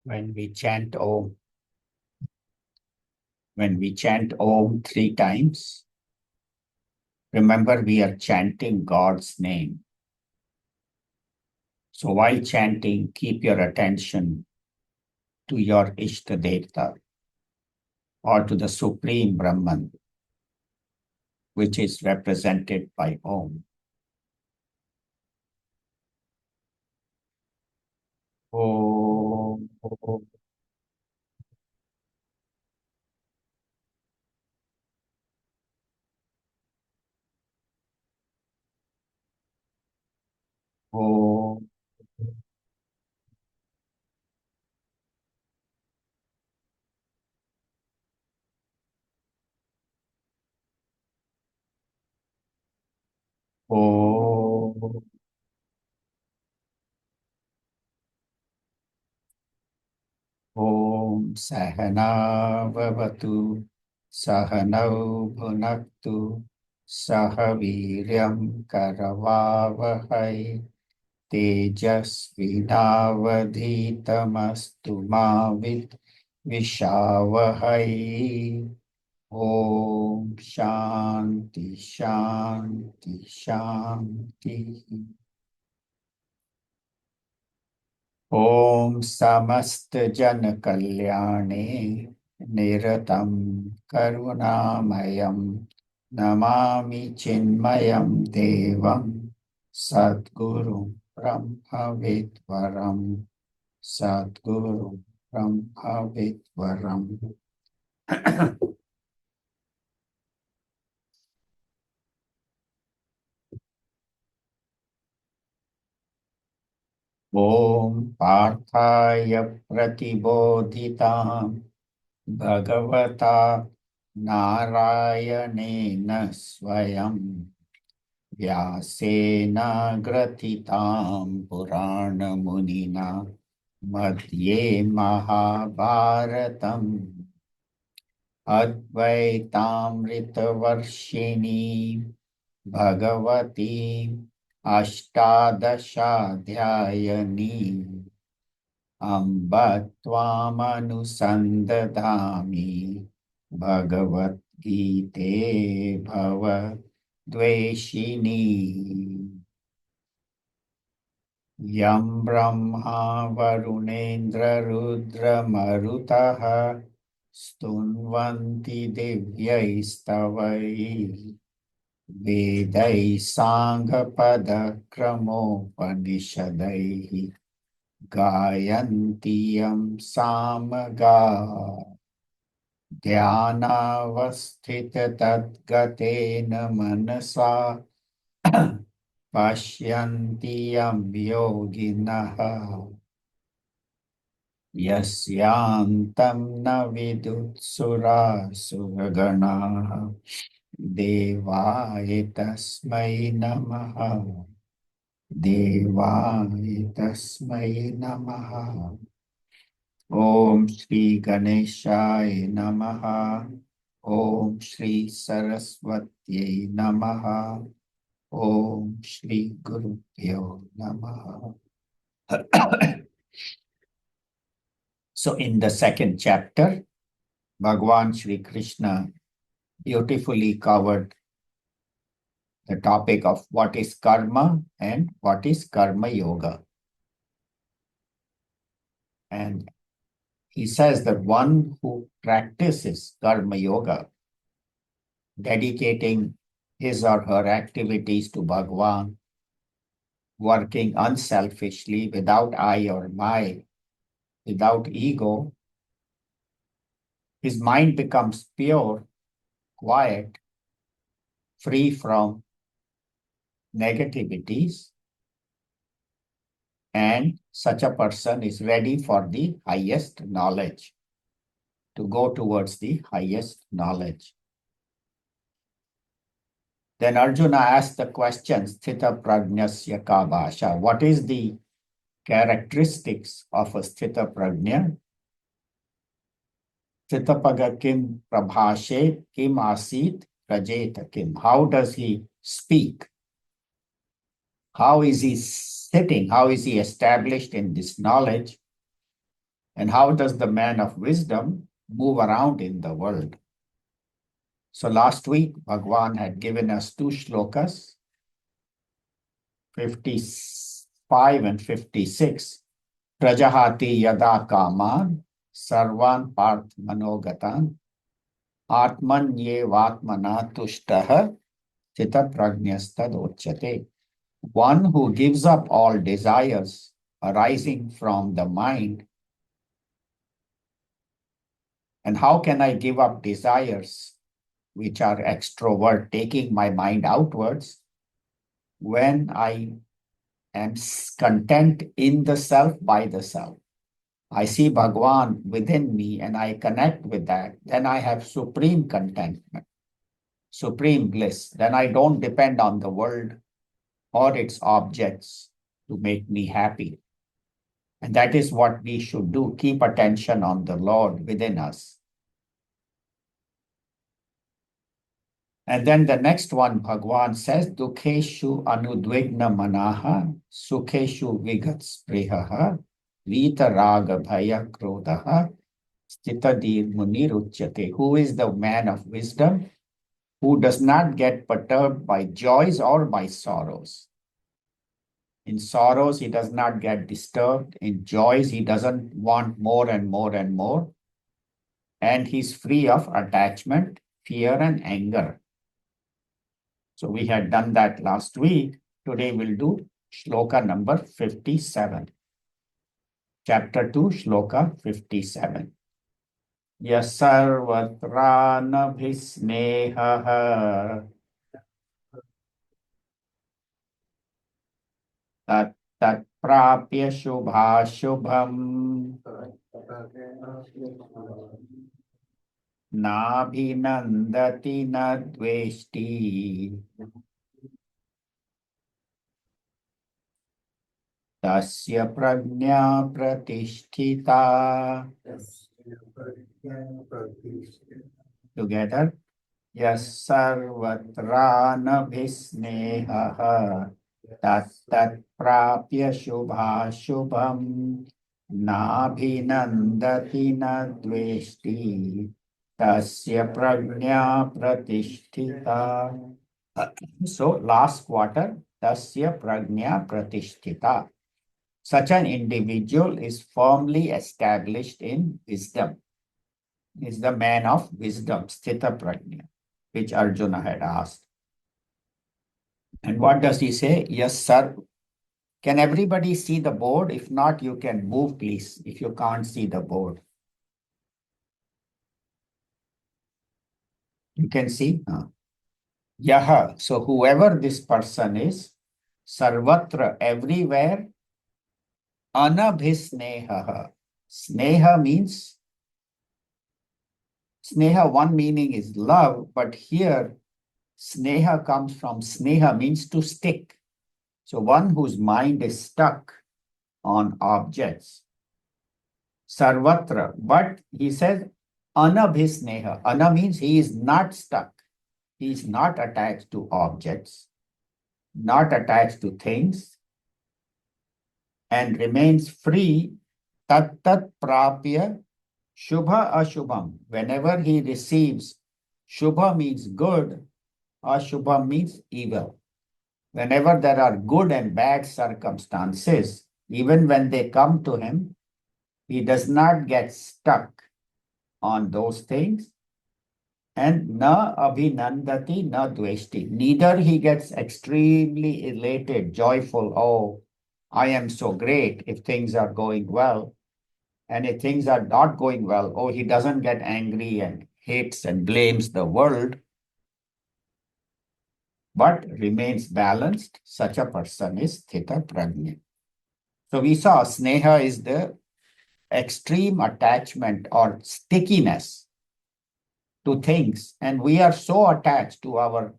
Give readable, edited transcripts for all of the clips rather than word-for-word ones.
When we chant Om 3 times, remember we are chanting God's name. So while chanting, keep your attention to your Ishtadevta or to the Supreme Brahman, which is represented by Om. Om. Om. Om. Om Sahana Vavatu Sahanau Bhunaktu Sahaviryam Karavavahai Tejasvinavadhitamastu Mavit Vishavahai. Om Shanti Shanti Shanti. Om Samast Jan Kalyane Niratam Karunamayam Namami Chinmayam Devam Sadguru Brahma Vidvaram Sadguru Brahma Vidvaram. Om Parthaya Pratibodhitam Bhagavata Narayanena Swayam Vyasena Gratitam Purana Munina Madhye Mahabharatam Advaitaamritavarshini Bhagavati Ashtadashadhyayani Amba Tvamanusandadhami Bhagavad Gite Bhava Dveshini Yam Brahma Varunendra Rudra Marutaha Stunvanti Divyaistavai Vedai Sangha Pada Kramopanishadai Gayantiyam Samaga Dhyanavasthita Tadgatena Manasa Pashyantiyam Yoginaha Yasyantam na vidutsura suragana Devaya tasmai namaha Devaya tasmai namaha Om Shri Ganeshaya namaha Om Shri Saraswati namaha Om Shri Gurubhyo namaha. So in the second chapter, Bhagwan Shri Krishna beautifully covered the topic of what is karma and what is karma yoga. And he says that one who practices karma yoga, dedicating his or her activities to Bhagwan, working unselfishly without I or my, without ego, his mind becomes pure, quiet, free from negativities, and such a person is ready for the highest knowledge, to go towards the highest knowledge. Then Arjuna asked the question, Sthita Prajnasya ka bhasha. What is the characteristics of a Sthita Prajna? Sthitapaga kim prabhashe kim asit prajeta kim. How does he speak? How is he sitting? How is he established in this knowledge? And how does the man of wisdom move around in the world? So last week, Bhagwan had given us two shlokas, 55 and 56. Prajahati yada kaman sarvan parth manogatan atman ye vatmana tushtaha chita prajnastad uchyate. One who gives up all desires arising from the mind. And how can I give up desires which are extrovert, taking my mind outwards, when I am content in the self by the self? I see Bhagwan within me and I connect with that. Then I have supreme contentment, supreme bliss. Then I don't depend on the world or its objects to make me happy. And that is what we should do. Keep attention on the Lord within us. And then the next one, Bhagwan says, Dukheshu anudvigna manaha, sukheshu vigatsprihaha, vita raga bhaya krodaha, stitadir muniruchyate. Who is the man of wisdom? Who does not get perturbed by joys or by sorrows. In sorrows, he does not get disturbed. In joys, he doesn't want more and more and more. And he's free of attachment, fear, and anger. So we had done that last week. Today we'll do shloka number 57. Chapter 2, shloka 57. Yasarvatranabhisnehaha tat tat prapya shubhashubham nabhinandati nadveshti tasya prajna pratisthita. Together. Yasarvatranabhisnehaha tat tat prapya shubhashubham nabhinandati nadveshti tasya prajna pratisthita. So last quarter, tasya prajna pratisthita. Such an individual is firmly established in wisdom. Is the man of wisdom, sthita prajna, which Arjuna had asked. And what does he say? Yes, sir. Can everybody see the board? If not, you can move, please, if you can't see the board. You can see? Yaha. So whoever this person is, sarvatra, everywhere, anabhisneha. Sneha means, sneha, one meaning is love, but here, sneha comes from sneha, means to stick. So one whose mind is stuck on objects. Sarvatra, but he says anabhisneha. Ana means he is not stuck. He is not attached to objects, not attached to things, and remains free. Tat tat prapya shubha ashubham. Whenever he receives, shubha means good, ashubham means evil. Whenever there are good and bad circumstances, even when they come to him, he does not get stuck on those things. And na abhinandati na dveshti. Neither he gets extremely elated, joyful. Oh, I am so great if things are going well. And if things are not going well, oh, he doesn't get angry and hates and blames the world, but remains balanced. Such a person is sthita prajna. So we saw sneha is the extreme attachment or stickiness to things. And we are so attached to our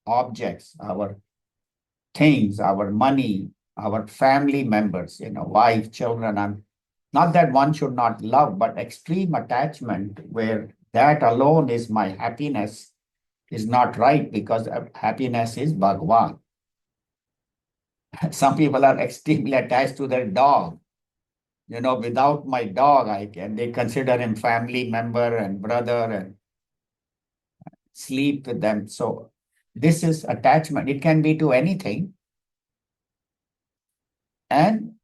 objects, our things, our money, our family members, wife, children. And not that one should not love, but extreme attachment where that alone is my happiness is not right, because happiness is Bhagwan. Some people are extremely attached to their dog. Without my dog, they consider him family member and brother and sleep with them. So this is attachment. It can be to anything. And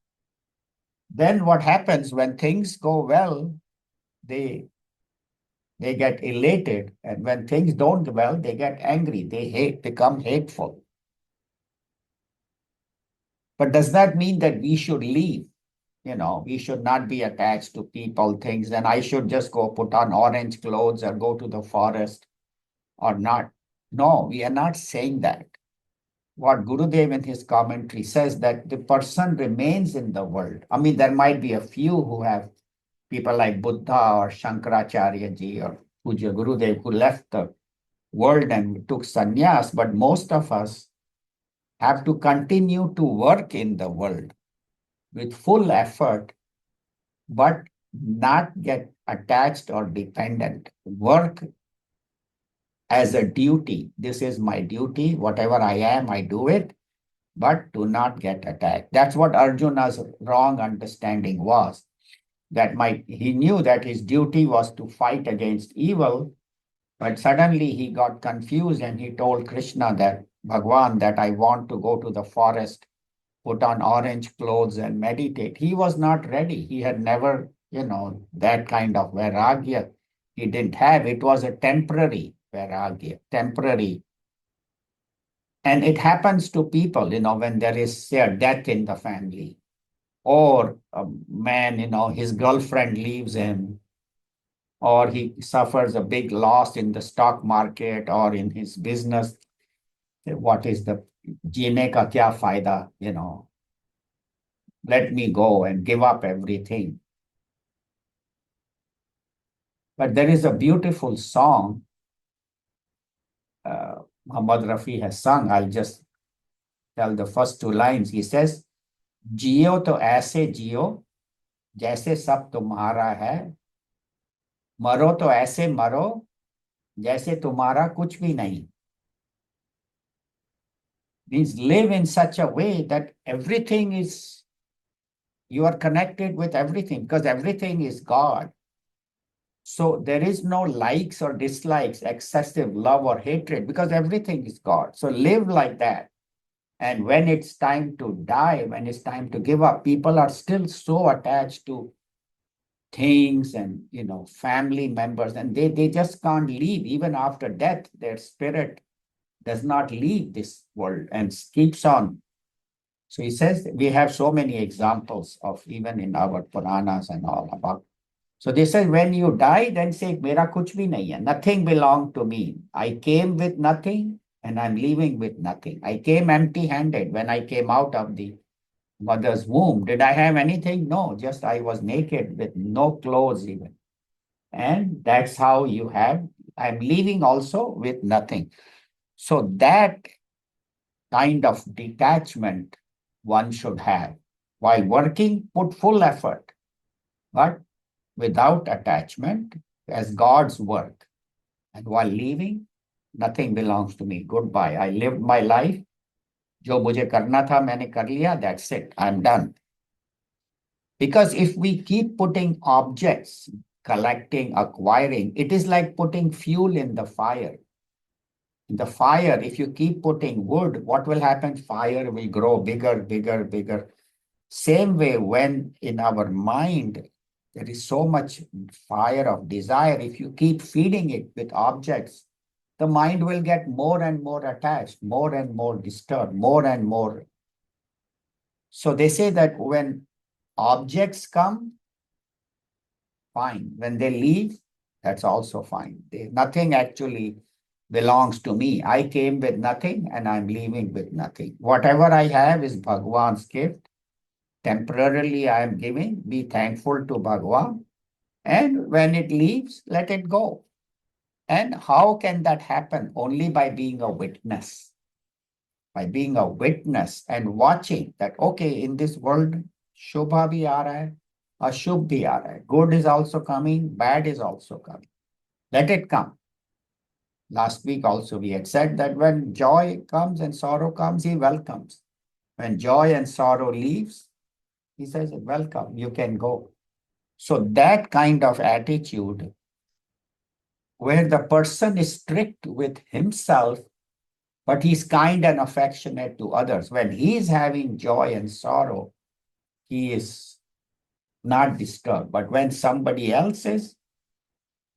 then what happens when things go well, they get elated. And when things don't go well, they get angry. They become hateful. But does that mean that we should leave? We should not be attached to people, things, and I should just go put on orange clothes or go to the forest or not. No, we are not saying that. What Gurudev in his commentary says that the person remains in the world. I mean, there might be a few who have people like Buddha or Shankaracharya ji or Puja Gurudev who left the world and took sannyas, but most of us have to continue to work in the world with full effort, but not get attached or dependent. Work as a duty. This is my duty. Whatever I am, I do it, but do not get attacked. That's what Arjuna's wrong understanding was. He knew that his duty was to fight against evil, but suddenly he got confused and he told Krishna that, Bhagwan, that I want to go to the forest, put on orange clothes and meditate. He was not ready. He had never, that kind of vairagya. He didn't have. It was a temporary vairagya, temporary. And it happens to people, when there is, say, a death in the family, or a man, his girlfriend leaves him, or he suffers a big loss in the stock market or in his business. What is the jeene ka kya fayda, let me go and give up everything. But there is a beautiful song Muhammad Rafi has sung. I'll just tell the first two lines. He says, जियो तो ऐसे जियो जैसे सब तुम्हारा है, मरो तो ऐसे मरो जैसे तुम्हारा कुछ भी नहीं. Means live in such a way that everything is, you are connected with everything because everything is God. So there is no likes or dislikes, excessive love or hatred because everything is God. So live like that. And when it's time to die, when it's time to give up, people are still so attached to things and, family members, and they just can't leave. Even after death, their spirit does not leave this world and keeps on. So he says we have so many examples of even in our Puranas and all about. So they say when you die, then say, Mera kuch bhi nahi hai. Nothing belonged to me. I came with nothing and I'm leaving with nothing. I came empty-handed when I came out of the mother's womb. Did I have anything? No, just I was naked with no clothes even. And that's how you have, I'm leaving also with nothing. So that kind of detachment one should have. While working, put full effort, but without attachment as God's work. And while leaving, nothing belongs to me. Goodbye. I lived my life. जो मुझे करना था मैंने कर लिया. That's it. I'm done. Because if we keep putting objects, collecting, acquiring, it is like putting fuel in the fire. In the fire, if you keep putting wood, what will happen? Fire will grow bigger, bigger, bigger. Same way, when in our mind, there is so much fire of desire, if you keep feeding it with objects, the mind will get more and more attached, more and more disturbed, more and more. So they say that when objects come, fine. When they leave, that's also fine. Nothing actually belongs to me. I came with nothing and I'm leaving with nothing. Whatever I have is Bhagwan's gift. Temporarily I am giving. Be thankful to Bhagwan. And when it leaves, let it go. And how can that happen? Only by being a witness. By being a witness and watching that, okay, in this world, Shubha bhi aa raha hai, Ashubh bhi aa raha hai. Good is also coming, bad is also coming. Let it come. Last week also we had said that when joy comes and sorrow comes, he welcomes. When joy and sorrow leaves, He says, welcome, you can go. So that kind of attitude where the person is strict with himself, but he's kind and affectionate to others. When he is having joy and sorrow, he is not disturbed. But when somebody else is,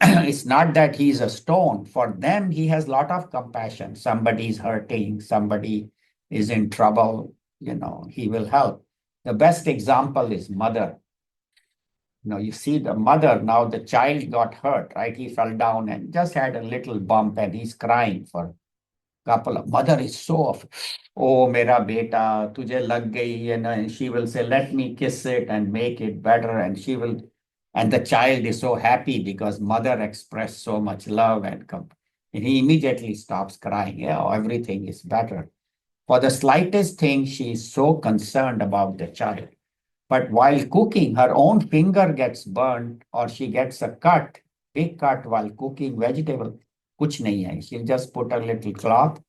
it's not that he's a stone. For them, he has a lot of compassion. Somebody is hurting, somebody is in trouble, he will help. The best example is mother. You see the mother, now the child got hurt, right? He fell down and just had a little bump and he's crying for couple of mother is so of, oh, mera beta, tujhe lag gayi, and she will say, let me kiss it and make it better. And the child is so happy because mother expressed so much love and he immediately stops crying. Yeah, everything is better. For the slightest thing, she is so concerned about the child. But while cooking, her own finger gets burned or she gets a big cut while cooking vegetable. Kuch nahi hai. She'll just put a little cloth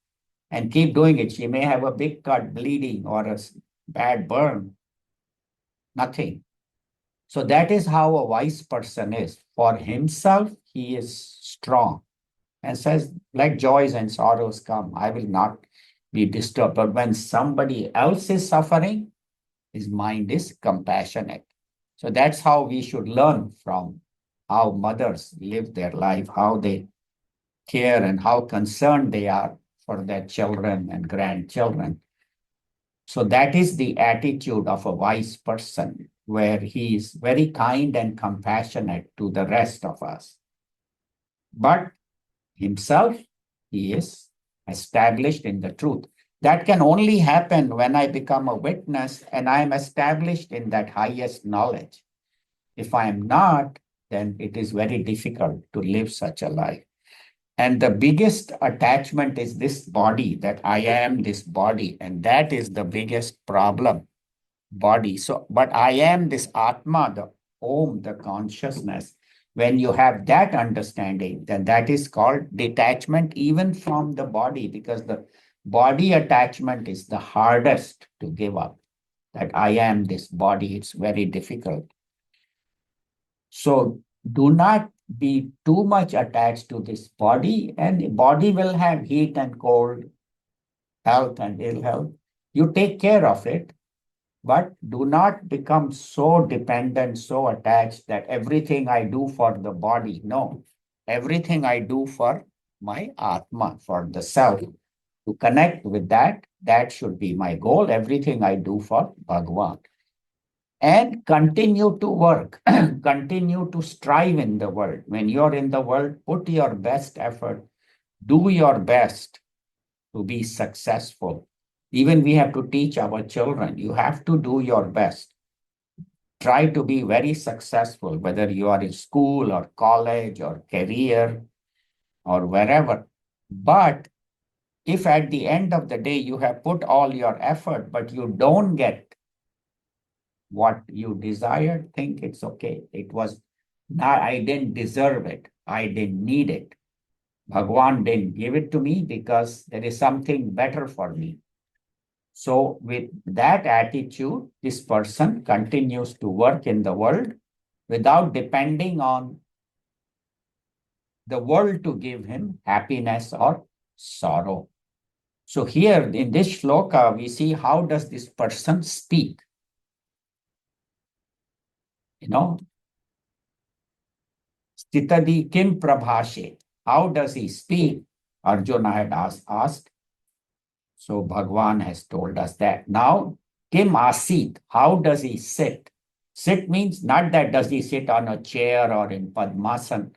and keep doing it. She may have a big cut, bleeding, or a bad burn. Nothing. So that is how a wise person is. For himself, he is strong and says, let joys and sorrows come. I will not be disturbed. But when somebody else is suffering, his mind is compassionate. So that's how we should learn from how mothers live their life, how they care and how concerned they are for their children and grandchildren. So that is the attitude of a wise person, where he is very kind and compassionate to the rest of us. But himself, he is established in the truth. That can only happen when I become a witness and I am established in that highest knowledge. If I am not, then it is very difficult to live such a life. And the biggest attachment is this body, that I am this body. And that is the biggest problem, body. So, but I am this Atma, the Om, the consciousness. When you have that understanding, then that is called detachment even from the body, because the body attachment is the hardest to give up. That I am this body, it's very difficult. So do not be too much attached to this body, and the body will have heat and cold, health and ill health. You take care of it, but do not become so dependent, so attached that everything I do for the body. No, everything I do for my Atma, for the self. To connect with that, that should be my goal. Everything I do for Bhagwan. And continue to work, continue to strive in the world. When you're in the world, put your best effort, do your best to be successful. Even we have to teach our children, you have to do your best. Try to be very successful, whether you are in school or college or career or wherever. But if at the end of the day you have put all your effort, but you don't get what you desired, think it's okay. It was not, I didn't deserve it. I didn't need it. Bhagwan didn't give it to me because there is something better for me. So with that attitude, this person continues to work in the world without depending on the world to give him happiness or sorrow. So here in this shloka, we see how does this person speak. Stitadi kim prabhashe. How does he speak? Arjuna had asked. So Bhagwan has told us that. Now, kim asit. How does he sit? Sit means not that does he sit on a chair or in Padmasana,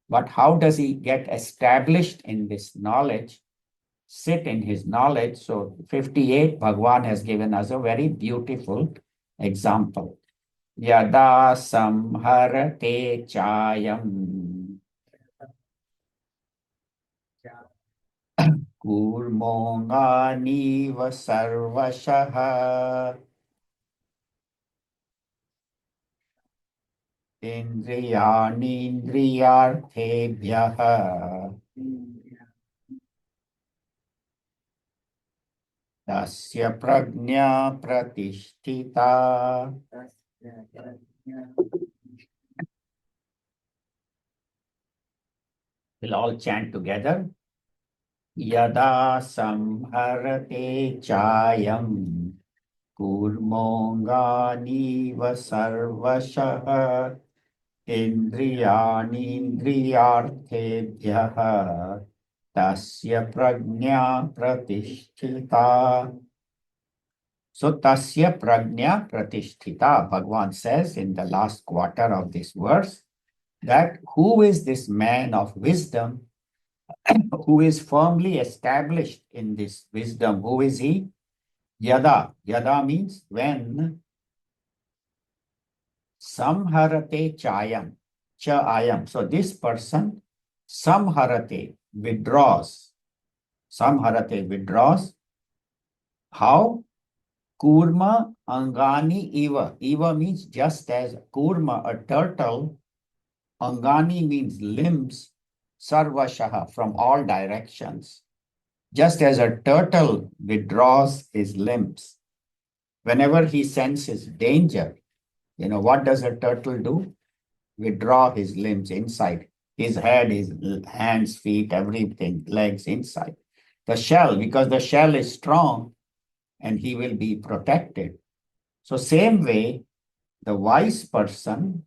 but how does he get established in this knowledge, sit in his knowledge? So 58, Bhagwan has given us a very beautiful example. Yada samharate chayam kurmonganiv sarvashah indriyanindriyarthebhyah tasya prajna pratisthita. We'll all chant together. Yada samharate chayam kurmongani sarvashah indriyani indriyarthebhyah tasya prajna pratisthita. So tasya prajna pratisthita, Bhagavan says in the last quarter of this verse, that who is this man of wisdom who is firmly established in this wisdom? Who is he? Yada. Yada means when samharate chayam. Cha ayam. So this person, samharate, withdraws. Samharate withdraws. How? Kurma angani eva. Eva means just as kurma, a turtle. Angani means limbs. Sarvashaha, from all directions. Just as a turtle withdraws his limbs, whenever he senses danger, what does a turtle do? Withdraw his limbs inside, his head, his hands, feet, everything, legs inside. The shell, because the shell is strong and he will be protected. So same way, the wise person,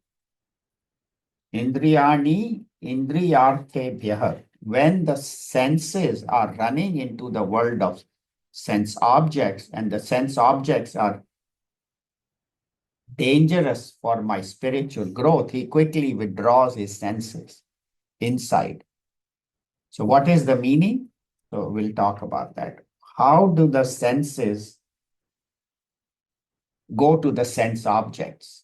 indriyani indriyarthebhyah, when the senses are running into the world of sense objects and the sense objects are dangerous for my spiritual growth, he quickly withdraws his senses inside. So what is the meaning? So we'll talk about that. How do the senses go to the sense objects?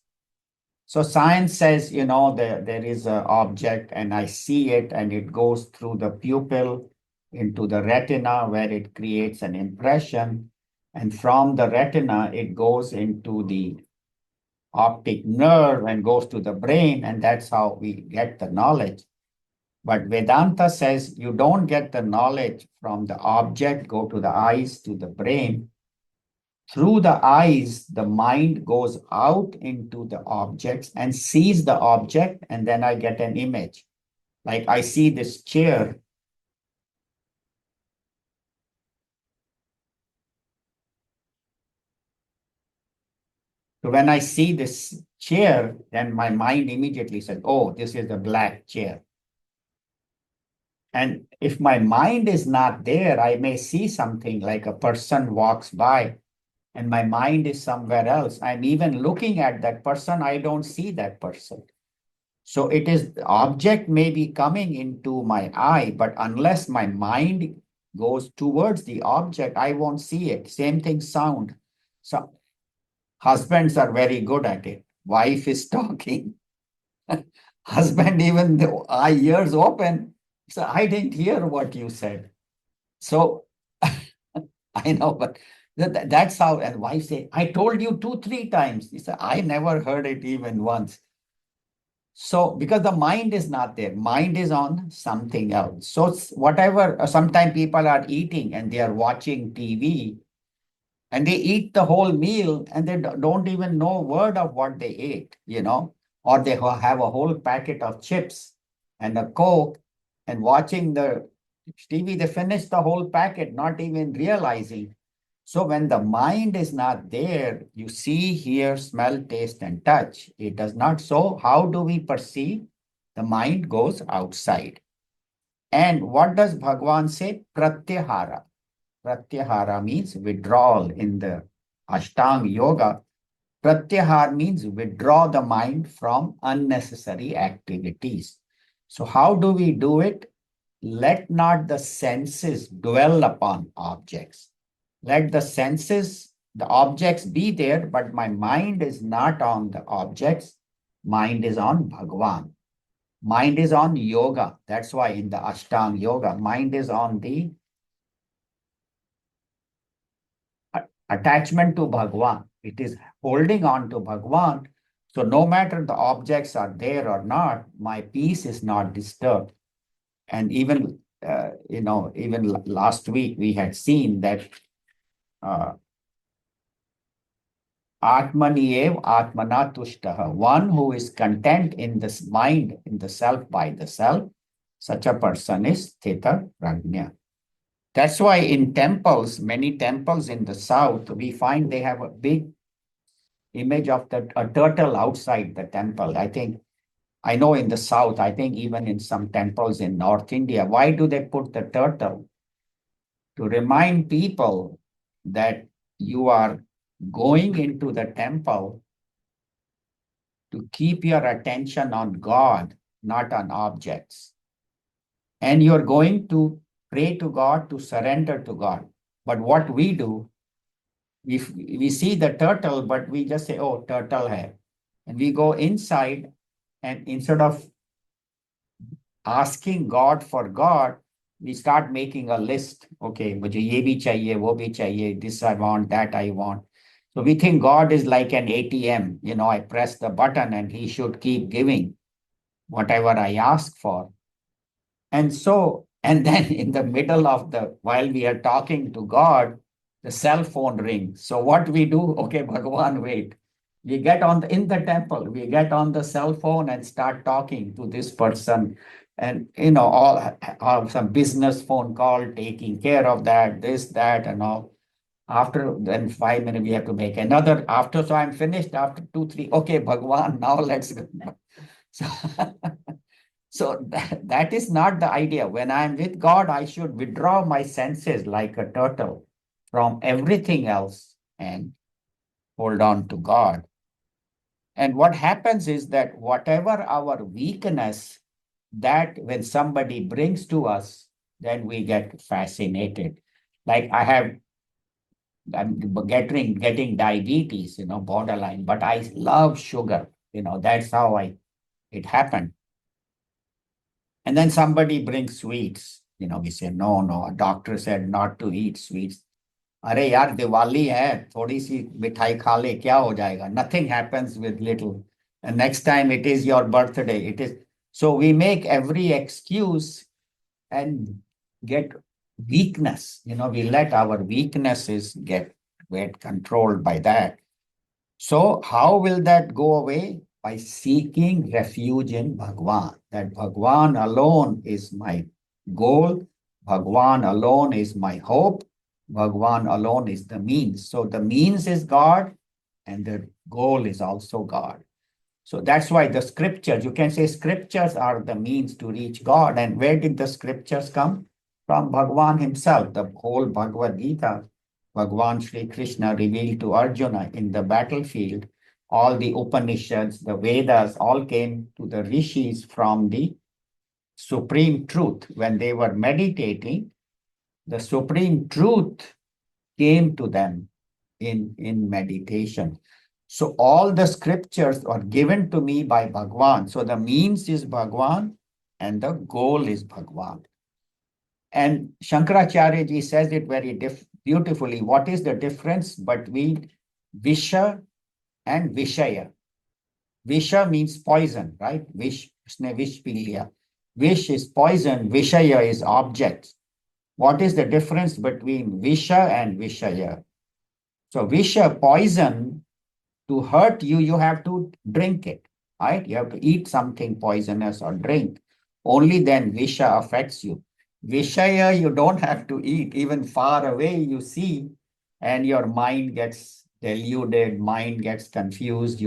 So science says, there is an object and I see it and it goes through the pupil into the retina where it creates an impression. And from the retina, it goes into the optic nerve and goes to the brain. And that's how we get the knowledge. But Vedanta says you don't get the knowledge from the object, go to the eyes, to the brain. Through the eyes, the mind goes out into the objects and sees the object, and then I get an image. Like I see this chair. So when I see this chair, then my mind immediately says, oh, this is a black chair. And if my mind is not there, I may see something like a person walks by and my mind is somewhere else. I'm even looking at that person, I don't see that person. So it is the object may be coming into my eye, but unless my mind goes towards the object, I won't see it. Same thing, sound. So husbands are very good at it. Wife is talking. Husband, even the ears open. So I didn't hear what you said. So I know, but that's how, and wife say, I told you 2-3 times. He said, I never heard it even once. So because the mind is not there, mind is on something else. So whatever, sometimes people are eating and they are watching TV and they eat the whole meal and they don't even know a word of what they ate, or they have a whole packet of chips and a Coke and watching the TV, they finish the whole packet, not even realizing. So when the mind is not there, you see, hear, smell, taste, and touch. It does not. So how do we perceive? The mind goes outside. And what does Bhagavan say? Pratyahara. Pratyahara means withdrawal in the Ashtanga Yoga. Pratyahara means withdraw the mind from unnecessary activities. So how do we do it? Let not the senses dwell upon objects. Let the senses, the objects be there, but my mind is not on the objects. Mind is on Bhagavan. Mind is on yoga. That's why in the Ashtanga Yoga, mind is on the attachment to Bhagavan. It is holding on to Bhagavan. So no matter the objects are there or not, my peace is not disturbed. And even, even last week we had seen that Atmaniev Atmana Tushtaha, one who is content in this mind, in the self, by the self, such a person is Theta Prajna. That's why in temples, many temples in the south, we find they have a big image of a turtle outside the temple. I know in the south, I think even in some temples in North India, why do they put the turtle? To remind people that you are going into the temple to keep your attention on God, not on objects. And you're going to pray to God, to surrender to God. But what we do, we see the turtle, but we just say, oh, turtle hai. And we go inside, and instead of asking God for God, we start making a list. Okay, mujhe ye bhi chahiye, wo bhi chahiye, this I want, that I want. So we think God is like an ATM. I press the button and he should keep giving whatever I ask for. And then in the middle of while we are talking to God, the cell phone rings. So what we do, okay, Bhagavan, wait. We get in the temple, we get on the cell phone and start talking to this person. And, all some business phone call, taking care of that, this, that, and all. After then 5 minutes, we have to make another. So I'm finished after 2, 3. Okay, Bhagavan, now let's go. So, so that is not the idea. When I'm with God, I should withdraw my senses like a turtle from everything else and hold on to God. And what happens is that whatever our weakness, that when somebody brings to us, then we get fascinated. Like I'm getting diabetes, borderline, but I love sugar. That's how it happened. And then somebody brings sweets. We say, no, a doctor said not to eat sweets. अरे यार दिवाली है, थोड़ी सी मिठाई खा ले, क्या हो जाएगा? Nothing happens with little. And next time it is your birthday. So we make every excuse and get weakness. We let our weaknesses get controlled by that. So how will that go away? By seeking refuge in Bhagwan. That Bhagwan alone is my goal. Bhagwan alone is my hope. Bhagwan alone is the means. So the means is God and the goal is also God. So that's why the scriptures, you can say scriptures are the means to reach God. And where did the scriptures come? From Bhagwan himself. The whole Bhagavad Gita, Bhagwan Sri Krishna revealed to Arjuna in the battlefield. All the Upanishads, the Vedas, all came to the rishis from the supreme truth. When they were meditating, the supreme truth came to them in meditation. So all the scriptures are given to me by Bhagwan. So the means is Bhagwan and the goal is Bhagwan. And Shankaracharya ji says it very beautifully. What is the difference between Visha and Vishaya? Visha means poison, right? Vish pilya. Vish is poison, Vishaya is objects. What is the difference between Visha and Vishaya? So Visha, poison, to hurt you, you have to drink it, right? You have to eat something poisonous or drink. Only then Visha affects you. Vishaya, you don't have to eat. Even far away, you see, and your mind gets deluded, mind gets confused,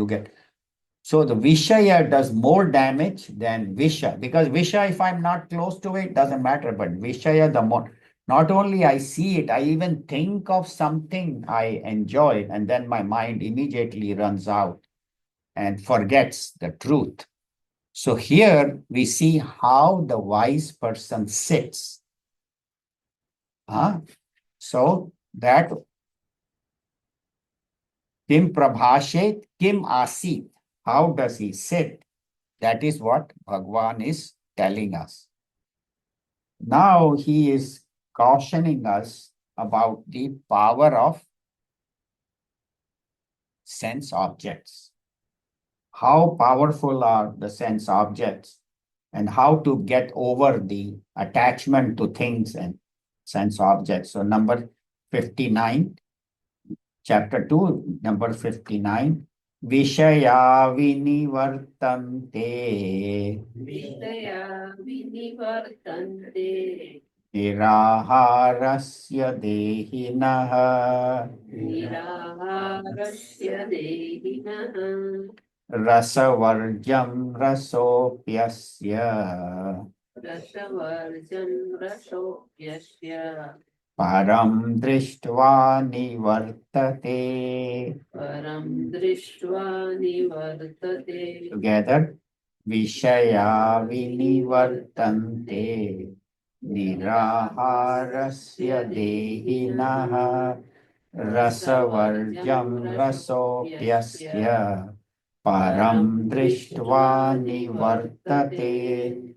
So the Vishaya does more damage than Visha, because Visha, if I'm not close to it, doesn't matter. But Vishaya, not only I see it, I even think of something I enjoy, and then my mind immediately runs out and forgets the truth. So here we see how the wise person sits. So that Kim Prabhashet, Kim Asit, how does he sit? That is what Bhagwan is telling us. Now he is cautioning us about the power of sense objects. How powerful are the sense objects and how to get over the attachment to things and sense objects. So number 59. Chapter 2, number 59. Vishaya vinivartante Vishaya vinivartante niraharasya dehinah niraharasya dehinah rasavarjam rasopyasya rasavarjan rasopyasya param drishtva nivartate. param drishtva nivartate. Together. Vishaya vinivartante niraharasya dehinah rasavarjam rasopyasya param drishtva nivartate.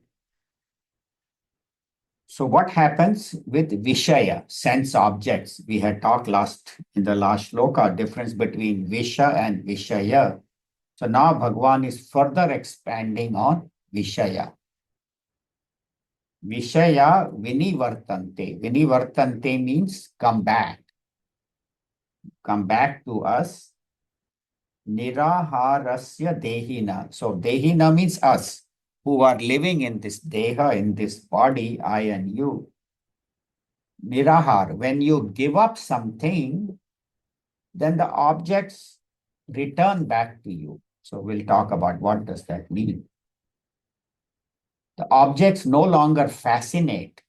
So what happens with Vishaya, sense objects? We had talked in the last shloka, difference between Visha and Vishaya. So now Bhagavan is further expanding on Vishaya. Vishaya vinivartante. Vinivartante means come back. Come back to us. Niraharasya dehina. So dehina means us who are living in this deha, in this body, I and you. Nirahar, when you give up something, then the objects return back to you. So we'll talk about what does that mean. The objects no longer fascinate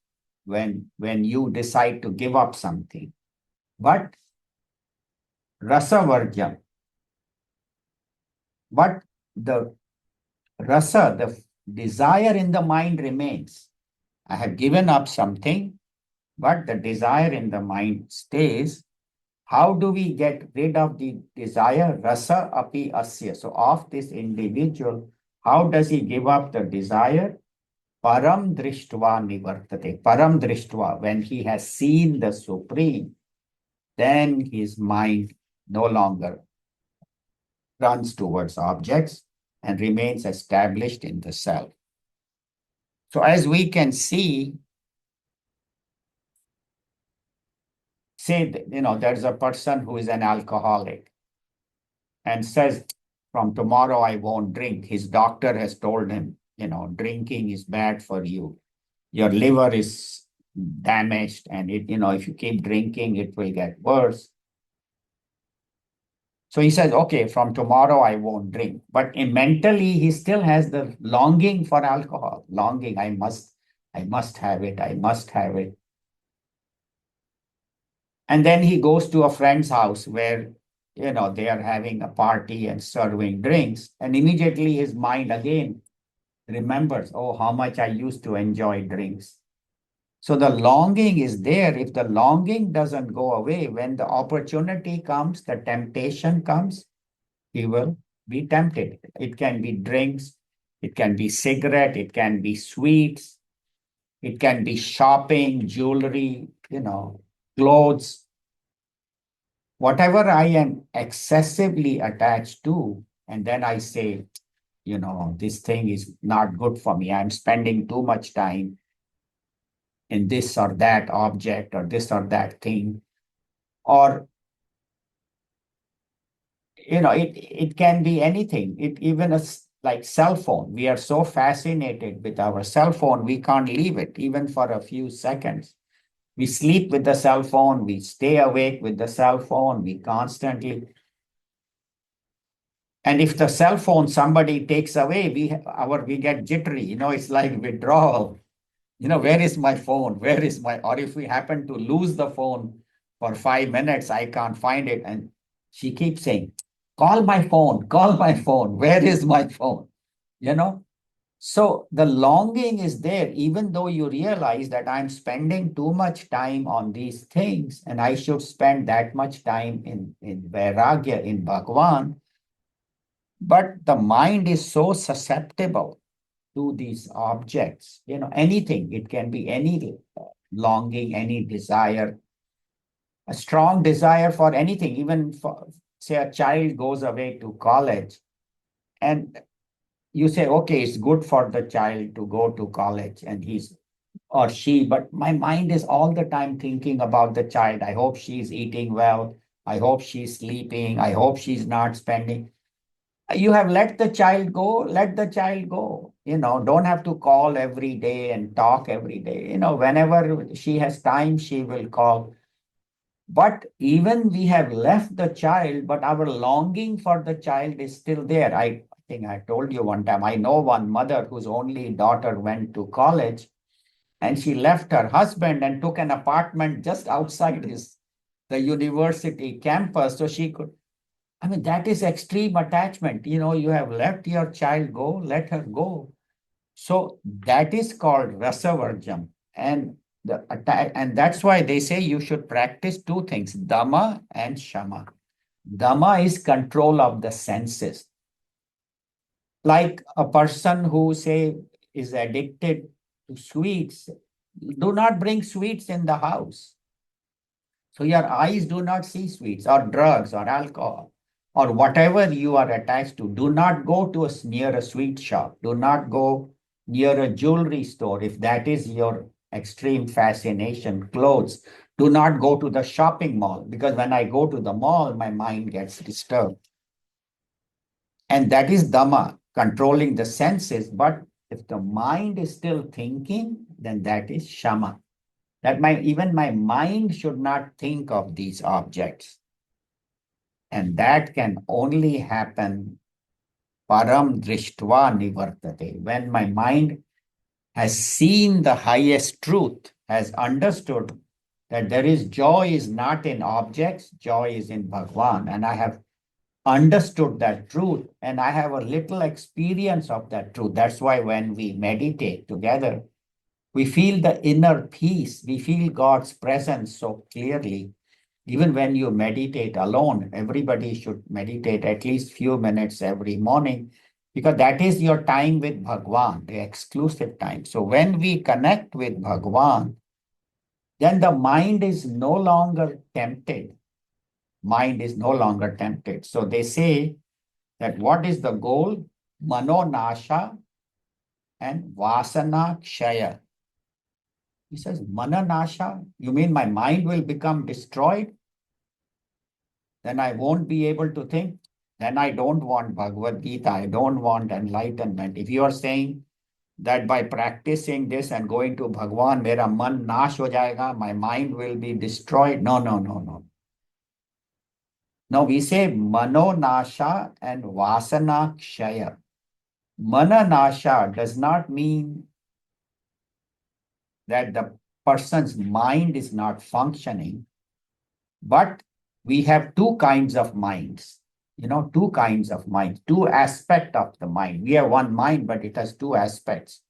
when you decide to give up something, but rasavarjam. But the rasa, the desire in the mind remains. I have given up something, but the desire in the mind stays. How do we get rid of the desire? Rasa api asya. So of this individual, how does he give up the desire? Param drishtva nivartate. Param drishtva, when he has seen the Supreme, then his mind no longer runs towards objects and remains established in the self. So as we can see, say, there's a person who is an alcoholic and says, from tomorrow I won't drink. His doctor has told him, drinking is bad for you. Your liver is damaged, and if you keep drinking, it will get worse. So he says, okay, from tomorrow I won't drink. But mentally, he still has the longing for alcohol, longing, I must have it, I must have it. And then he goes to a friend's house where, they are having a party and serving drinks. And immediately his mind again remembers, oh, how much I used to enjoy drinks. So the longing is there. If the longing doesn't go away, when the opportunity comes, the temptation comes, he will be tempted. It can be drinks, it can be cigarette, it can be sweets, it can be shopping, jewelry, clothes. Whatever I am excessively attached to, and then I say, this thing is not good for me. I'm spending too much time in this or that object or this or that thing. Or it can be anything. Even like cell phone. We are so fascinated with our cell phone, we can't leave it even for a few seconds. We sleep with the cell phone, we stay awake with the cell phone, we constantly. And if the cell phone somebody takes away, we get jittery. It's like withdrawal. Where is my phone? Or if we happen to lose the phone for 5 minutes, I can't find it. And she keeps saying, call my phone, call my phone. Where is my phone? So the longing is there, even though you realize that I'm spending too much time on these things and I should spend that much time in Vairagya, in Bhagwan. But the mind is so susceptible to these objects, anything. It can be any longing, any desire, a strong desire for anything. Even for, say, a child goes away to college and you say, okay, it's good for the child to go to college and he's or she, but my mind is all the time thinking about the child. I hope she's eating well. I hope she's sleeping. I hope she's not spending. You have let the child go, let the child go. Don't have to call every day and talk every day. Whenever she has time, she will call. But even we have left the child, but our longing for the child is still there. I think I told you one time, I know one mother whose only daughter went to college and she left her husband and took an apartment just outside the university campus so she could. I mean, that is extreme attachment. You have let your child go, let her go. So that is called rasavarjam. And that's why they say you should practice two things, dhamma and shama. Dhamma is control of the senses. Like a person who, say, is addicted to sweets, do not bring sweets in the house. So your eyes do not see sweets or drugs or alcohol or whatever you are attached to. Do not go near a sweet shop. Do not go near a jewelry store if that is your extreme fascination. Clothes. Do not go to the shopping mall because when I go to the mall, my mind gets disturbed. And that is Dhamma, controlling the senses. But if the mind is still thinking, then that is Shama. That even my mind should not think of these objects. And that can only happen param drishtva nivartate, when my mind has seen the highest truth, has understood that there is joy is not in objects, joy is in Bhagwan. And I have understood that truth and I have a little experience of that truth. That's why when we meditate together, we feel the inner peace. We feel God's presence so clearly. Even when you meditate alone, everybody should meditate at least few minutes every morning because that is your time with Bhagwan, the exclusive time. So when we connect with Bhagwan, then the mind is no longer tempted. Mind is no longer tempted. So they say that what is the goal? Mano nasha and vasana kshaya. He says, mana nasha, you mean my mind will become destroyed? Then I won't be able to think. Then I don't want Bhagavad Gita. I don't want enlightenment. If you are saying that by practicing this and going to Bhagwan, mera man nash ho jayega, my mind will be destroyed. No, no, no, no. No, we say mano nasha and vasana kshaya. Mana nasha does not mean that the person's mind is not functioning, but we have two kinds of minds. Two kinds of minds, two aspects of the mind. We have one mind, but it has two aspects.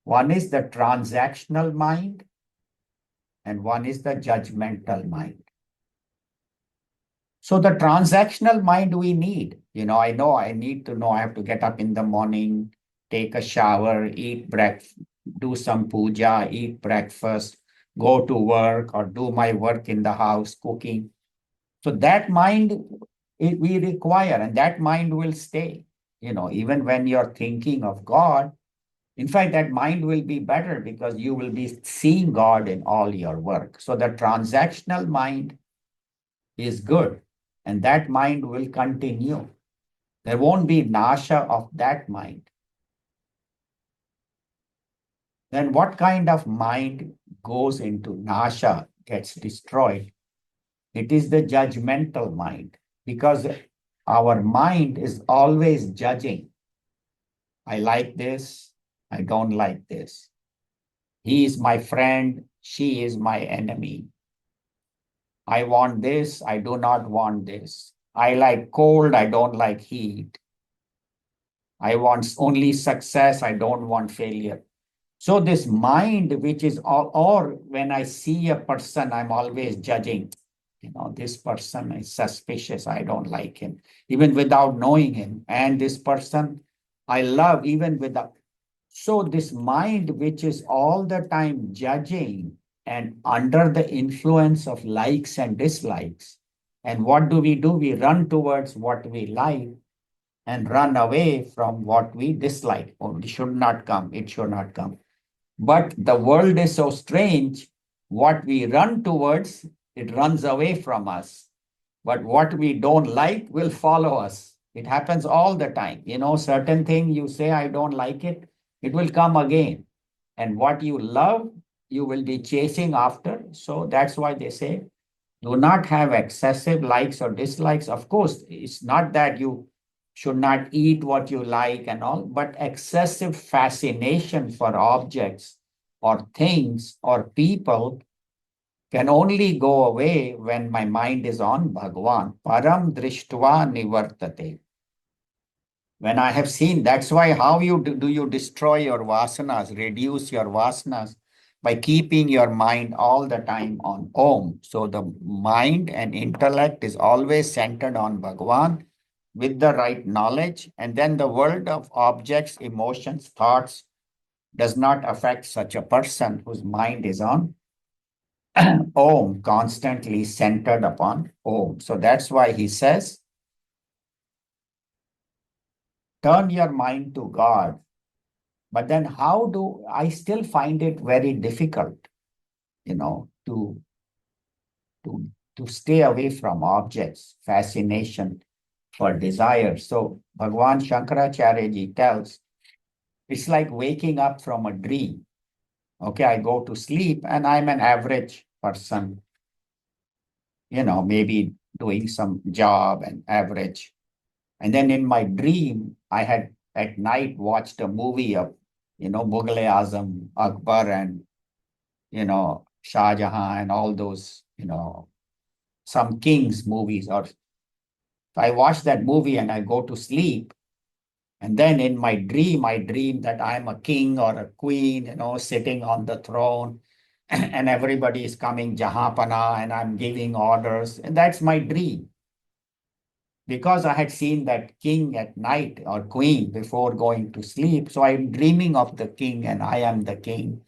One is the transactional mind, and one is the judgmental mind. So the transactional mind we need. I know I need to know I have to get up in the morning, take a shower, eat breakfast, do some puja, eat breakfast, go to work or do my work in the house, cooking. So that mind we require, and that mind will stay. Even when you're thinking of God, in fact, that mind will be better because you will be seeing God in all your work. So the transactional mind is good, and that mind will continue. There won't be nasha of that mind. Then what kind of mind goes into nasha, gets destroyed? It is the judgmental mind, because our mind is always judging. I like this, I don't like this. He is my friend, she is my enemy. I want this, I do not want this. I like cold, I don't like heat. I want only success, I don't want failure. So this mind, which is, or when I see a person, I'm always judging. This person is suspicious, I don't like him, even without knowing him. And this person I love, even without. So this mind, which is all the time judging and under the influence of likes and dislikes. And what do? We run towards what we like and run away from what we dislike. Oh, it should not come. It should not come. But the world is so strange. What we run towards, it runs away from us. But what we don't like will follow us. It happens all the time. Certain thing you say, I don't like it, it will come again. And what you love, you will be chasing after. So that's why they say, do not have excessive likes or dislikes. Of course, it's not that you should not eat what you like and all, but excessive fascination for objects or things or people can only go away when my mind is on Bhagavan. Param drishtva nivartate. When I have seen, that's why how do you destroy your vasanas, reduce your vasanas? By keeping your mind all the time on Om. So the mind and intellect is always centered on Bhagavan with the right knowledge. And then the world of objects, emotions, thoughts does not affect such a person whose mind is on Om, constantly centered upon Om. So that's why he says, turn your mind to God. But then how do I still find it very difficult, to stay away from objects, fascination for desire. So Bhagavan Shankaracharya ji tells, it's like waking up from a dream. Okay, I go to sleep and I'm an average person, maybe doing some job and average. And then in my dream, I had at night watched a movie of, Mughal-e-Azam, Akbar and, Shah Jahan and all those, some kings movies. Or I watch that movie and I go to sleep. And then in my dream, I dream that I'm a king or a queen, sitting on the throne and everybody is coming Jahapana and I'm giving orders. And that's my dream. Because I had seen that king at night or queen before going to sleep. So I'm dreaming of the king and I am the king.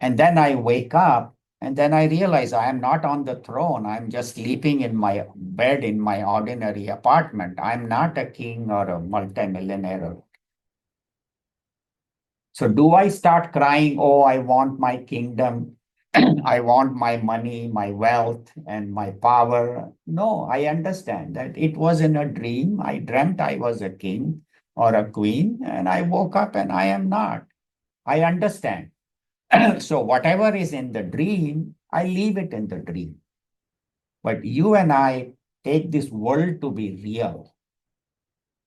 And then I wake up and then I realize I am not on the throne. I'm just sleeping in my bed in my ordinary apartment. I'm not a king or a multimillionaire. So do I start crying, oh, I want my kingdom, I want my money, my wealth, and my power? No, I understand that it was in a dream. I dreamt I was a king or a queen, and I woke up and I am not. I understand. So whatever is in the dream, I leave it in the dream. But you and I take this world to be real,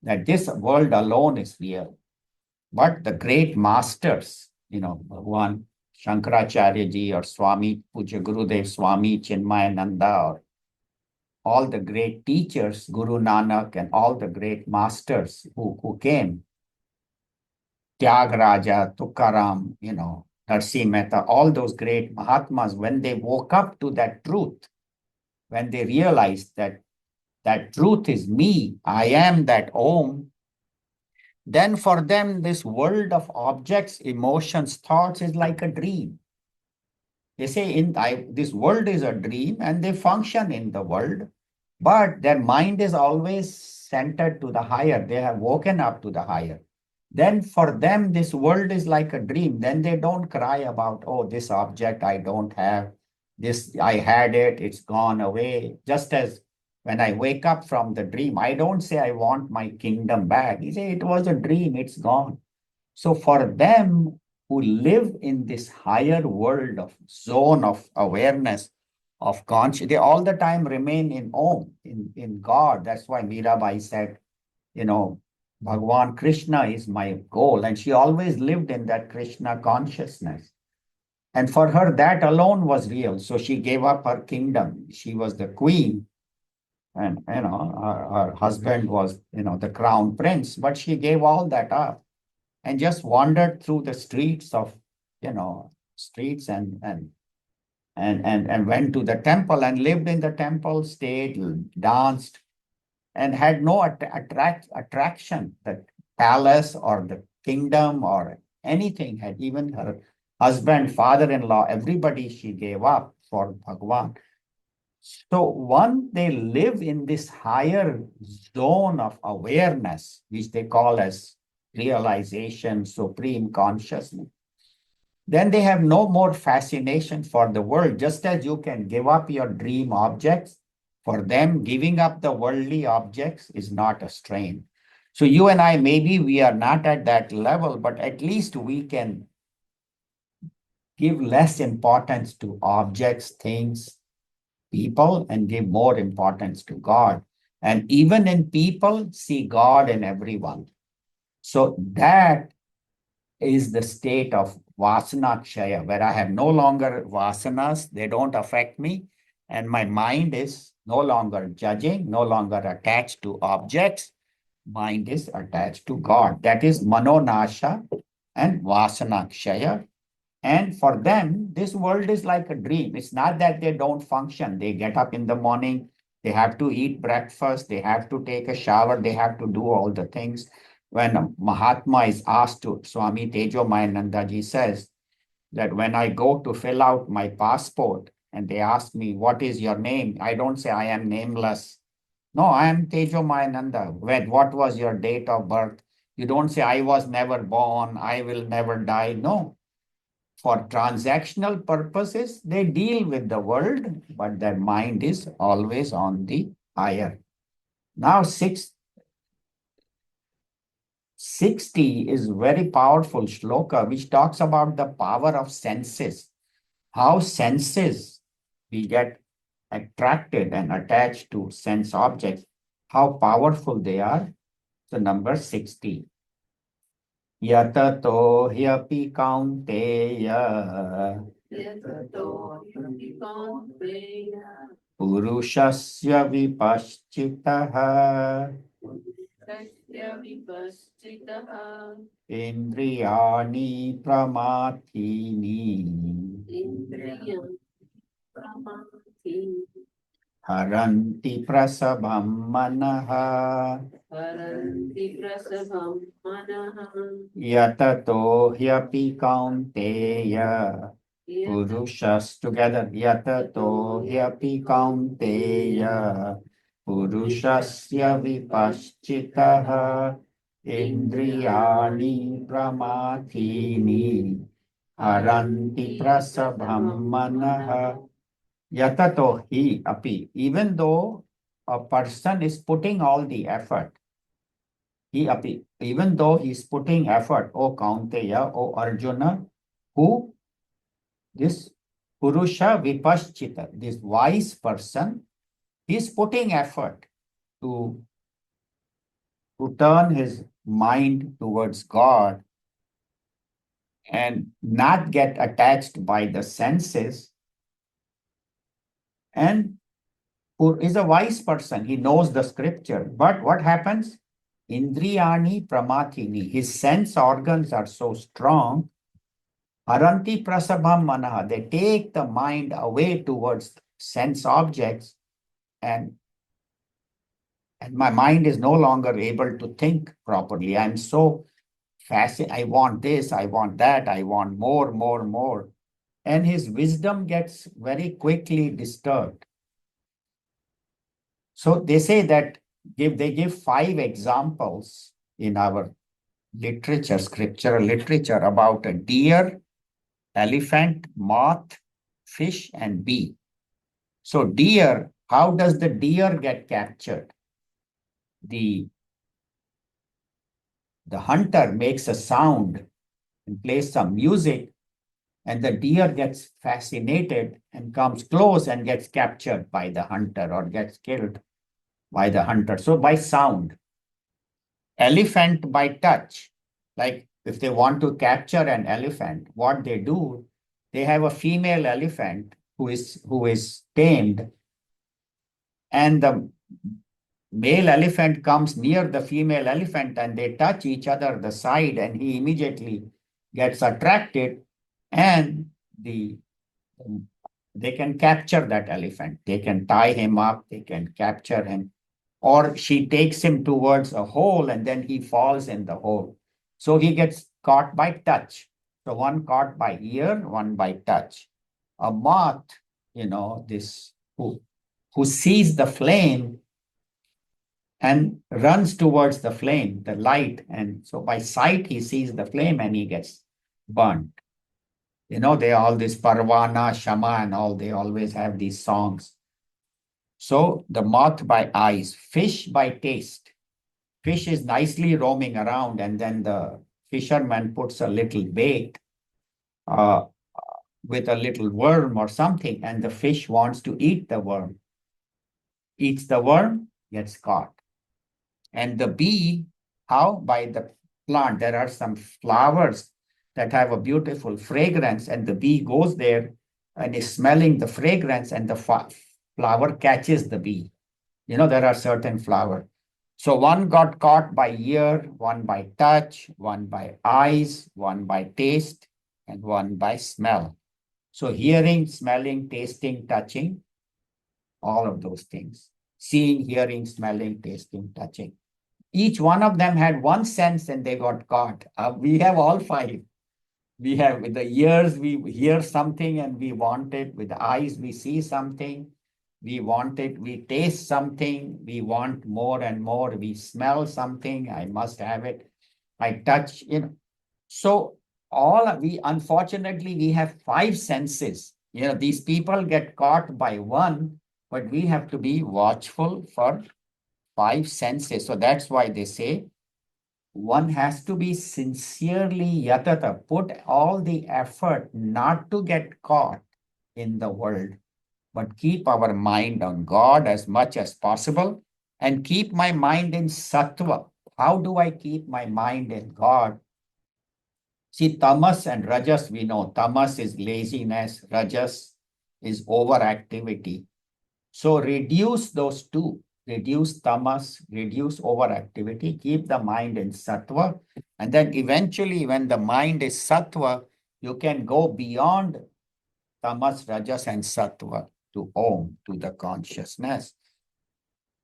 that this world alone is real. But the great masters, Bhagwan Shankaracharya ji or Swami Puja Gurudev Swami Chinmayananda or all the great teachers, Guru Nanak and all the great masters who came, Tyagaraja, Tukaram, Narsi Mehta, all those great Mahatmas, when they woke up to that truth, when they realized that that truth is me, I am that Om, then for them, this world of objects, emotions, thoughts is like a dream. They say this world is a dream and they function in the world, but their mind is always centered to the higher. They have woken up to the higher. Then for them, this world is like a dream. Then they don't cry about, oh, this object I don't have. This, I had it, it's gone away. Just as when I wake up from the dream, I don't say I want my kingdom back. You say it was a dream, it's gone. So for them who live in this higher world of zone of awareness, of conscious, they all the time remain in Om, in God. That's why Mirabai said, Bhagwan Krishna is my goal. And she always lived in that Krishna consciousness. And for her, that alone was real. So she gave up her kingdom. She was the queen. And, her husband was, the crown prince. But she gave all that up and just wandered through the streets of, streets and went to the temple and lived in the temple, stayed, danced, and had no attraction. The palace or the kingdom or anything, had even her husband, father-in-law, everybody she gave up for Bhagwan. So they live in this higher zone of awareness, which they call as realization, supreme consciousness. Then they have no more fascination for the world, just as you can give up your dream objects For them, giving up the worldly objects is not a strain. So you and I, maybe we are not at that level, but at least we can give less importance to objects, things, people, and give more importance to God. And even in people, see God in everyone. So that is the state of vasana kshaya, where I have no longer vasanas, they don't affect me, and my mind is no longer judging, no longer attached to objects. Mind is attached to God. That is manonasha and vasana kshaya. And for them, this world is like a dream. It's not that they don't function. They get up in the morning, they have to eat breakfast, they have to take a shower, they have to do all the things. When a Mahatma is asked to, Swami Tejomayanandaji says that when I go to fill out my passport and they ask me, what is your name? I don't say I am nameless. No, I am Tejomayananda. What was your date of birth? You don't say I was never born, I will never die. No, for transactional purposes, they deal with the world, but their mind is always on the higher. Now, 60 is very powerful shloka, which talks about the power of senses. How senses, we get attracted and attached to sense objects, how powerful they are. So number 60. Yatato hyapi kaunteya Yatato Kaunteya purushasya vipaschitaha Tasya Vipaschitaha indriyani pramathini Indriyam Pramati haranti prasabham manaha Paranti Prasabham Manaha yatato hyapi kaunteya Purushas together. Yatato hyapi kaunteya purushasya vipaschitaha indriyani pramathini haranti prasabham manaha. Yatato hi api. Even though a person is putting all the effort, he api. Even though he's putting effort, O Kaunteya, O Arjuna, who this Purusha Vipaschita, this wise person, is putting effort to turn his mind towards God and not get attached by the senses. And is a wise person, he knows the scripture. But what happens? Indriyani pramathini, his sense organs are so strong. Haranti prasabham manaha, they take the mind away towards sense objects, and my mind is no longer able to think properly. I'm so fascinated. I want this, I want that, I want more, more, more. And his wisdom gets very quickly disturbed. So they say that they give 5 examples in our literature, scriptural literature, about a deer, elephant, moth, fish, and bee. So deer, how does the deer get captured? The hunter makes a sound and plays some music, and the deer gets fascinated and comes close and gets captured by the hunter or gets killed by the hunter. So by sound. Elephant by touch. Like if they want to capture an elephant, what they do, they have a female elephant who is tamed, and the male elephant comes near the female elephant and they touch each other the side, and he immediately gets attracted, and they can capture that elephant. They can tie him up, they can capture him, or she takes him towards a hole and then he falls in the hole. So he gets caught by touch. So one caught by ear, one by touch. A moth, this who sees the flame and runs towards the flame, the light. And so by sight, he sees the flame and he gets burnt. They all this Parvana, Shama and all, they always have these songs. So the moth by eyes, fish by taste. Fish is nicely roaming around, and then the fisherman puts a little bait uh, with a little worm or something, and the fish wants to eat the worm. Eats the worm, gets caught. And the bee, how? By the plant. There are some flowers that have a beautiful fragrance, and the bee goes there and is smelling the fragrance, and the flower catches the bee. There are certain flowers. So one got caught by ear, one by touch, one by eyes, one by taste, and one by smell. So hearing, smelling, tasting, touching, all of those things. Seeing, hearing, smelling, tasting, touching. Each one of them had one sense and they got caught. We have all five. We have with the ears, we hear something and we want it. With the eyes, we see something. We want it. We taste something. We want more and more. We smell something. I must have it. I touch, So unfortunately, we have five senses. These people get caught by one, but we have to be watchful for five senses. So that's why they say one has to be sincerely yatata, put all the effort not to get caught in the world, but keep our mind on God as much as possible and keep my mind in sattva. How do I keep my mind in God? See, tamas and rajas, we know tamas is laziness, rajas is overactivity. So reduce those two, reduce tamas, reduce overactivity, keep the mind in sattva. And then eventually when the mind is sattva, you can go beyond tamas, rajas, and sattva to Om, to the consciousness.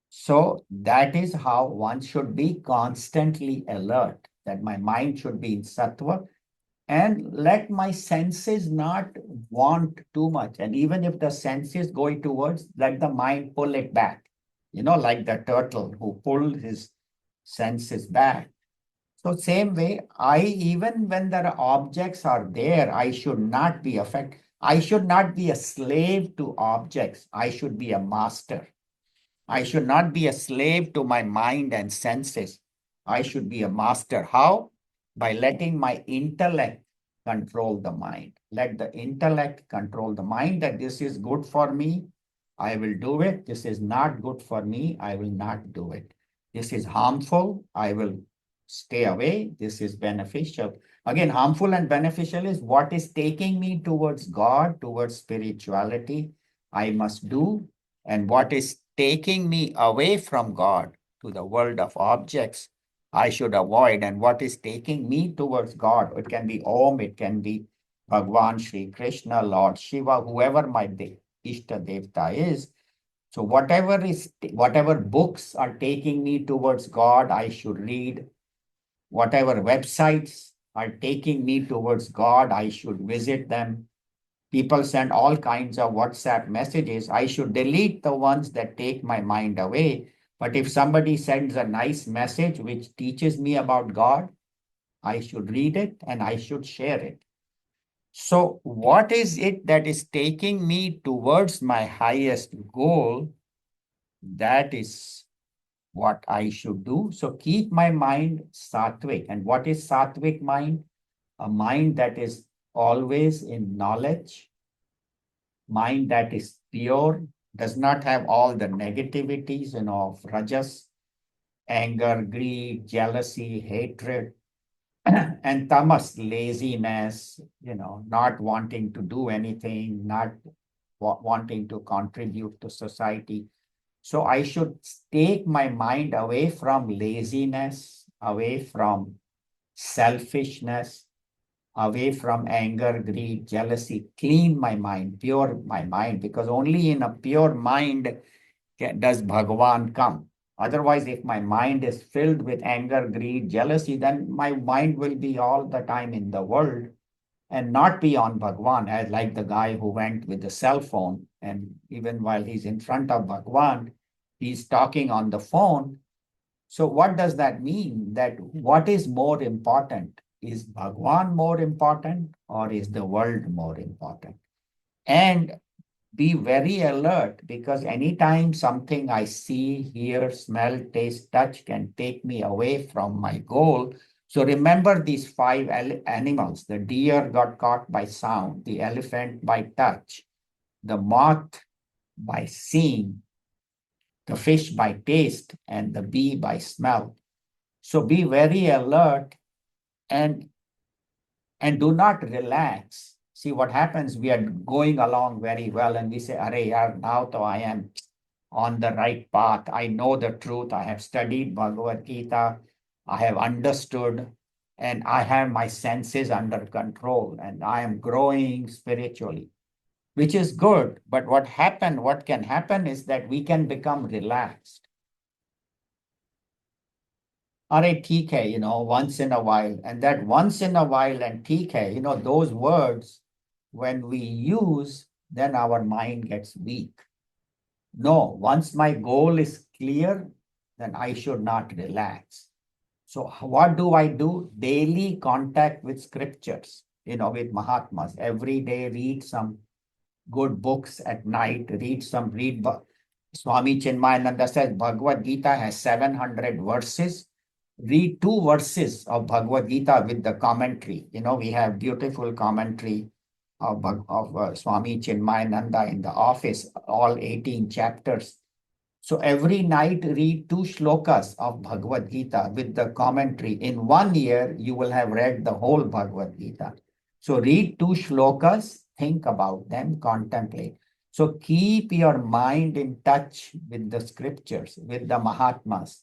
So that is how one should be constantly alert, that my mind should be in sattva and let my senses not want too much. And even if the senses going towards, let the mind pull it back, like the turtle who pulled his senses back. So same way, even when there are objects are there, I should not be affected. I should not be a slave to objects. I should be a master. I should not be a slave to my mind and senses. I should be a master. How? By letting my intellect control the mind. Let the intellect control the mind that this is good for me, I will do it. This is not good for me, I will not do it. This is harmful, I will stay away. This is beneficial. Again, harmful and beneficial is what is taking me towards God, towards spirituality, I must do. And what is taking me away from God to the world of objects, I should avoid. And what is taking me towards God, it can be Om, it can be Bhagwan, Sri Krishna, Lord Shiva, whoever my Ishta Devta is. So whatever books are taking me towards God, I should read. Whatever websites are taking me towards God, I should visit them. People send all kinds of WhatsApp messages. I should delete the ones that take my mind away. But if somebody sends a nice message which teaches me about God, I should read it and I should share it. So what is it that is taking me towards my highest goal? That is what I should do. So keep my mind sattvic. And what is sattvic mind? A mind that is always in knowledge, mind that is pure, does not have all the negativities, of rajas, anger, greed, jealousy, hatred, and tamas, laziness, not wanting to do anything, not wanting to contribute to society. So I should take my mind away from laziness, away from selfishness, away from anger, greed, jealousy, clean my mind, pure my mind, because only in a pure mind does Bhagavan come. Otherwise, if my mind is filled with anger, greed, jealousy, then my mind will be all the time in the world and not be on Bhagavan, as like the guy who went with the cell phone. And even while he's in front of Bhagavan, he's talking on the phone. So what does that mean? That what is more important? Is Bhagwan more important or is the world more important? And be very alert, because anytime something I see, hear, smell, taste, touch can take me away from my goal. So remember these five animals. The deer got caught by sound, the elephant by touch, the moth by seeing, the fish by taste, and the bee by smell. So be very alert and do not relax. See what happens, we are going along very well and we say, Are yaar, now to I am on the right path. I know the truth. I have studied Bhagavad Gita. I have understood and I have my senses under control and I am growing spiritually, which is good. But what can happen is that we can become relaxed. Are TK, once in a while. And that once in a while and TK, those words, when we use, then our mind gets weak. No, once my goal is clear, then I should not relax. So what do I do? Daily contact with scriptures, with Mahatmas. Every day read some good books at night, read Swami Chinmayananda says Bhagavad Gita has 700 verses. Read 2 verses of Bhagavad Gita with the commentary. We have beautiful commentary of Swami Chinmayananda in the office, all 18 chapters. So every night read 2 shlokas of Bhagavad Gita with the commentary. In 1 year, you will have read the whole Bhagavad Gita. So read 2 shlokas, think about them, contemplate. So keep your mind in touch with the scriptures, with the Mahatmas.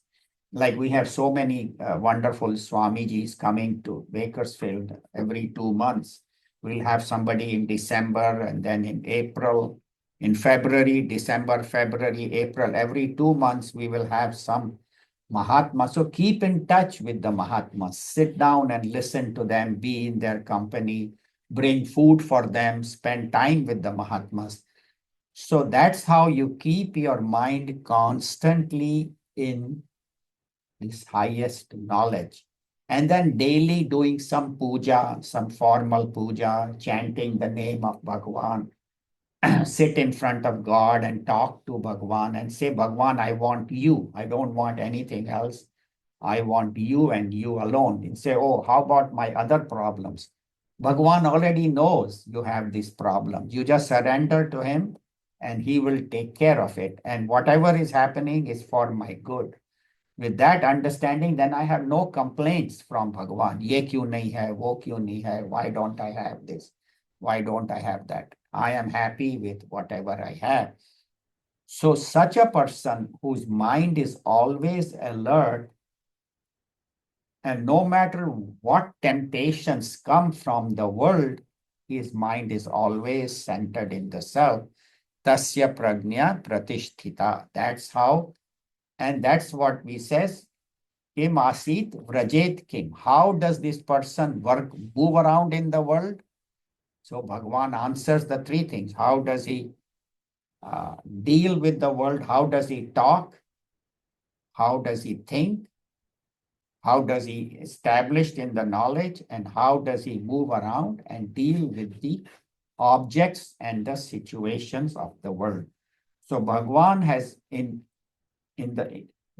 Like we have so many wonderful Swamijis coming to Bakersfield every 2 months. We'll have somebody in December and then in April, in February, December, February, April. Every 2 months, we will have some Mahatmas. So keep in touch with the Mahatmas. Sit down and listen to them, be in their company, bring food for them, spend time with the Mahatmas. So that's how you keep your mind constantly in this highest knowledge. And then daily doing some puja, some formal puja, chanting the name of Bhagavan, sit in front of God and talk to Bhagavan and say, Bhagavan, I want you. I don't want anything else. I want you and you alone. And say, oh, how about my other problems? Bhagavan already knows you have these problems. You just surrender to him and he will take care of it. And whatever is happening is for my good. With that understanding, then I have no complaints from Bhagavan. Ye kyun nahi hai, wo kyun nahi hai, why don't I have this? Why don't I have that? I am happy with whatever I have. So such a person whose mind is always alert, and no matter what temptations come from the world, his mind is always centered in the self. Tasya prajna pratisthita. That's how, and that's what we says, Kim asit vrajet kim. How does this person move around in the world? So Bhagavan answers the 3 things. How does he deal with the world? How does he talk? How does he think? How does he establish in the knowledge? And how does he move around and deal with the objects and the situations of the world? So Bhagavan has in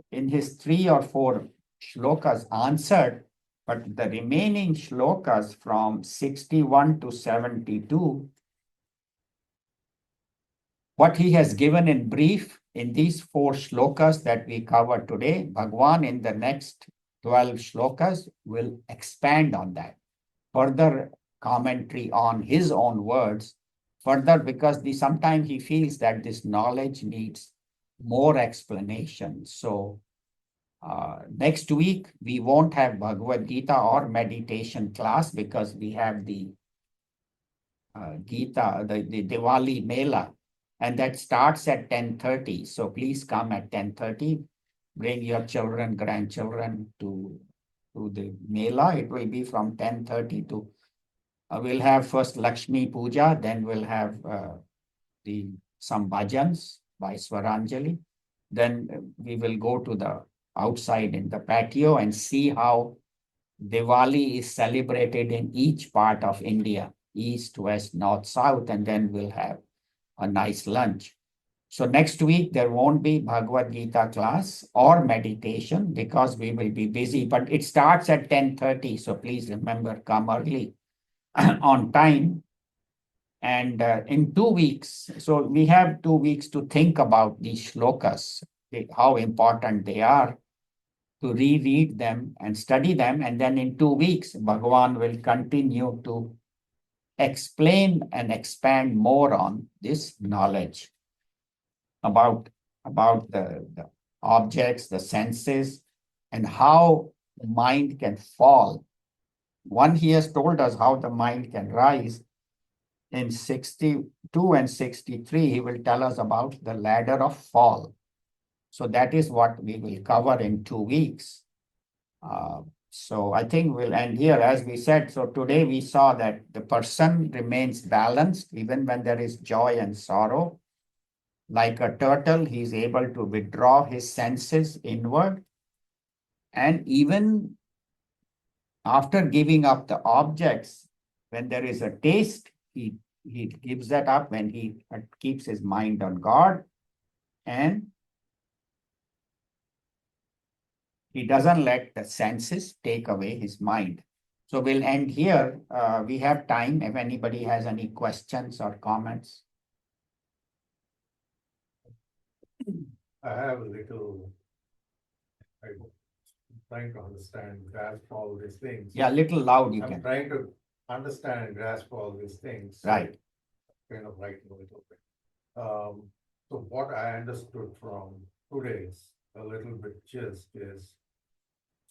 his 3 or 4 shlokas answered, but the remaining shlokas from 61 to 72, what he has given in brief in these 4 shlokas that we covered today, Bhagavan in the next 12 shlokas will expand on that. Further commentary on his own words, further, because sometimes he feels that this knowledge needs more explanation. So next week, we won't have Bhagavad Gita or meditation class because we have the Gita, the Diwali Mela, and that starts at 10:30. So please come at 10:30. Bring your children, grandchildren to the Mela. It will be from 10:30 to, we'll have first Lakshmi Puja, then we'll have some bhajans by Swaranjali. Then we will go to the outside in the patio and see how Diwali is celebrated in each part of India, east, west, north, south, and then we'll have a nice lunch. So next week, there won't be Bhagavad Gita class or meditation because we will be busy, but it starts at 10:30. So please remember, come early on time. And in 2 weeks, so we have 2 weeks to think about these shlokas, how important they are, to reread them and study them. And then in 2 weeks, Bhagavan will continue to explain and expand more on this knowledge about the objects, the senses, and how the mind can fall. One, he has told us how the mind can rise. In 62 and 63, he will tell us about the ladder of fall. So that is what we will cover in 2 weeks. So I think we'll end here. As we said, so today we saw that the person remains balanced even when there is joy and sorrow. Like a turtle, he is able to withdraw his senses inward. And even after giving up the objects, when there is a taste, he gives that up when he keeps his mind on God, and he doesn't let the senses take away his mind. So we'll end here. We have time if anybody has any questions or comments. I have a little, I'm trying to understand, grasp all these things. Yeah, a little loud you I'm can. trying to understand and grasp all these things. Right. Kind of writing a little bit. So what I understood from today's a little bit gist is,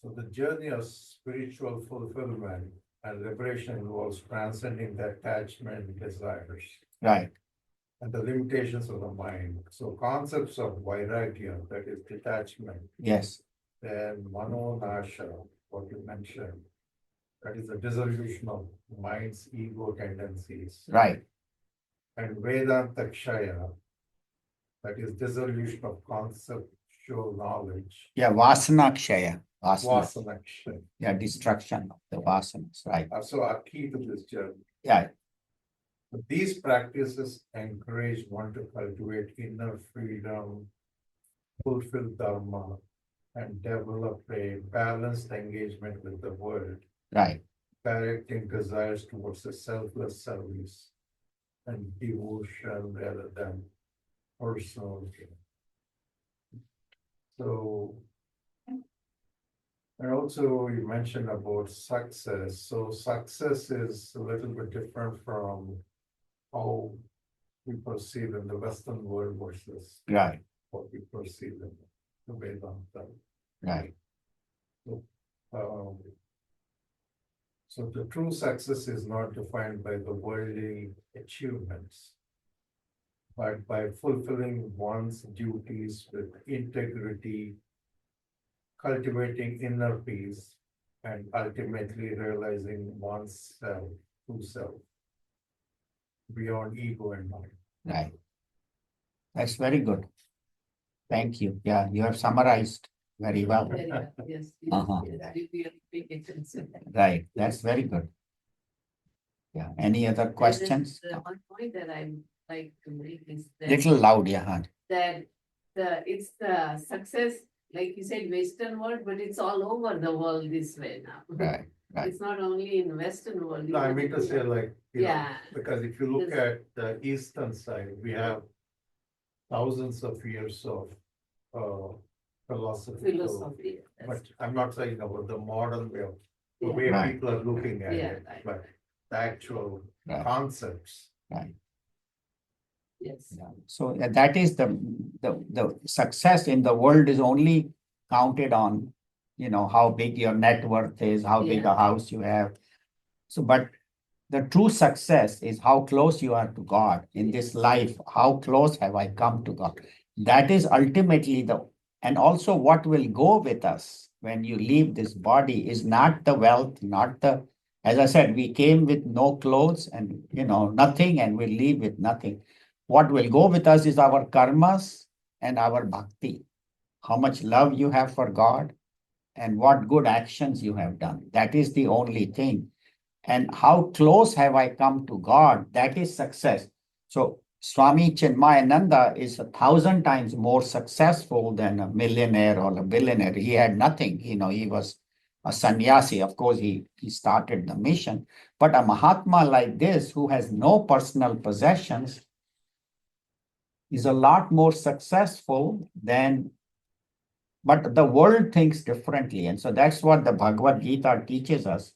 so the journey of spiritual fulfillment and liberation involves transcending the attachment desires Right. and the limitations of the mind. So concepts of vairagya, that is detachment, Yes. then manonasha, what you mentioned, that is the dissolution of mind's ego tendencies. Right. And Vedanta Kshaya, that is dissolution of conceptual knowledge. Yeah, vasana kshaya. Vasana. Vasana Kshaya. Yeah, destruction of the vasanas. Right. So are key to this journey. Yeah. But these practices encourage one to cultivate inner freedom, fulfill dharma, and develop a balanced engagement with the world, Right. directing desires towards a selfless service and devotion rather than personal gain. So, and also you mentioned about success. So success is a little bit different from how we perceive in the Western world versus Right. what we perceive in the Vedanta. Right. Um, So the true success is not defined by the worldly achievements, but by fulfilling one's duties with integrity, cultivating inner peace, and ultimately realizing one's self, true self, beyond ego and mind. Right. That's very good. Thank you. Yeah, you have summarized very well. Very well, yes. Uh-huh. Yes, we really pay attention. Right. That's very good. Yeah. Any other questions? The one point that I like to make is that. Little loud, yeah. Huh? That it's the success, like you said, Western world, but it's all over the world this way now. Right. Right. It's not only in Western world. No, I even mean to in say like, you know, Yeah. because if you look at the eastern side, we have thousands of years of philosophy. philosophy. But I'm not saying about the modern way of, the Yeah. way Right. people are looking at Yeah, it, right. but the actual Right. concepts. Right. Yes. Yeah. So that is the success in the world is only counted on, how big your net worth is, how big Yeah. a house you have. So, but the true success is how close you are to God in this life. How close have I come to God? That is ultimately and also what will go with us when you leave this body is not the wealth, as I said, we came with no clothes and, nothing, and we'll leave with nothing. What will go with us is our karmas and our bhakti. How much love you have for God and what good actions you have done. That is the only thing. And how close have I come to God? That is success. So Swami Chinmayananda is 1,000 times more successful than a millionaire or a billionaire. He had nothing, he was a sannyasi. Of course, he started the mission. But a Mahatma like this, who has no personal possessions, is a lot more successful than, but the world thinks differently. And so that's what the Bhagavad Gita teaches us,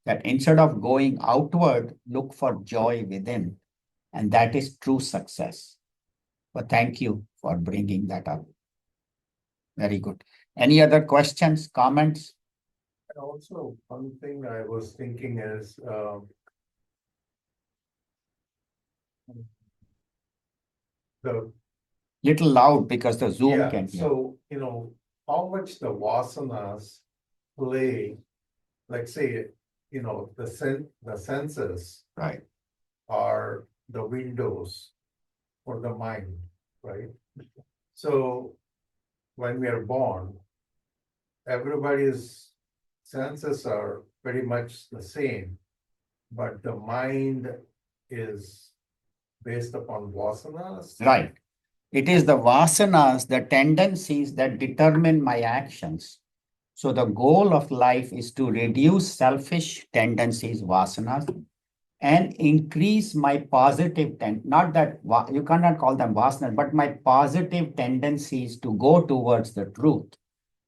that instead of going outward, look for joy within. And that is true success. But thank you for bringing that up. Very good. Any other questions, comments? And also, one thing I was thinking is, the Little loud because the Zoom yeah, can hear. so how much the vasanas play, like say, the senses Right. are the windows for the mind, right? So when we are born, everybody's senses are pretty much the same, but the mind is based upon vasanas. Right. It is the vasanas, the tendencies that determine my actions. So the goal of life is to reduce selfish tendencies, vasanas, and increase my positive not that you cannot call them vasanas, but my positive tendencies to go towards the truth.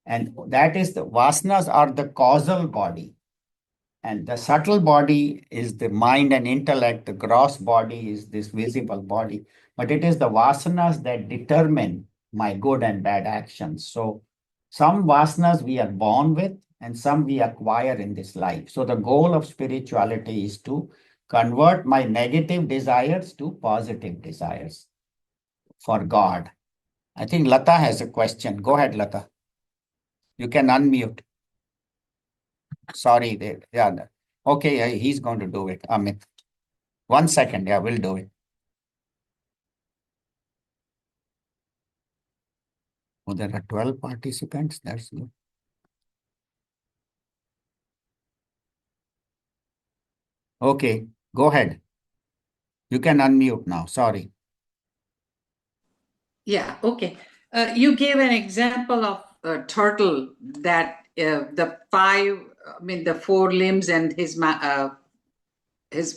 And that is the vasanas are the causal body. And the subtle body is the mind and intellect. The gross body is this visible body. But it is the vasanas that determine my good and bad actions. So some vasanas we are born with and some we acquire in this life. So the goal of spirituality is to convert my negative desires to positive desires for God. I think Lata has a question. Go ahead, Lata. You can unmute. Sorry, yeah. Okay, he's going to do it, Amit. 1 second, yeah, we'll do it. Oh, there are 12 participants. That's good. Okay, go ahead. You can unmute now. Sorry. Yeah, okay. You gave an example of a turtle that the four limbs and his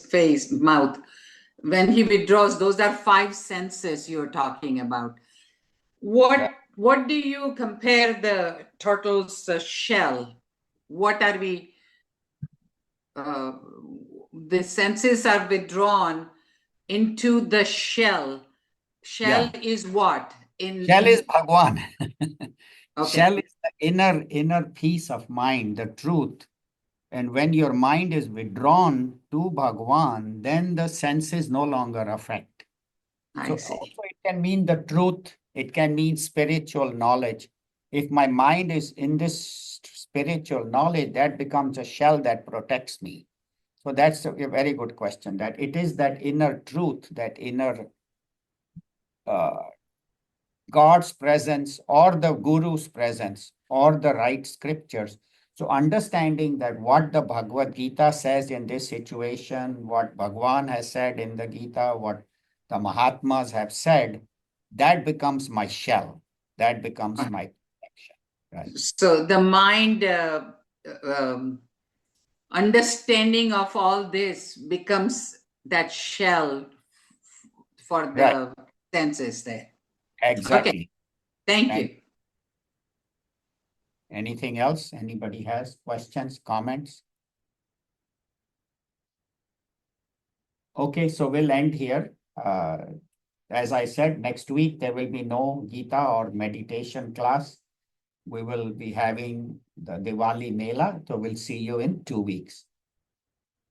face, mouth. When he withdraws, those are five senses you're talking about. What do you compare the turtle's shell? What are we? The senses are withdrawn into the shell. Shell is what? Shell is Bhagwan. Okay. Shell is the inner peace of mind, the truth. And when your mind is withdrawn to Bhagwan, then the senses no longer affect. So also it can mean the truth. It can mean spiritual knowledge. If my mind is in this spiritual knowledge, that becomes a shell that protects me. So that's a very good question. That it is that inner truth, that inner God's presence or the Guru's presence or the right scriptures. So understanding that what the Bhagavad Gita says in this situation, what Bhagwan has said in the Gita, what the Mahatmas have said, that becomes my shell. That becomes my protection. Right? So the mind understanding of all this becomes that shell for the senses there. Exactly. Okay. Thank you. Anything else? Anybody has questions, comments? Okay, so we'll end here. As I said, next week there will be no Gita or meditation class. We will be having the Diwali Mela, so we'll see you in 2 weeks.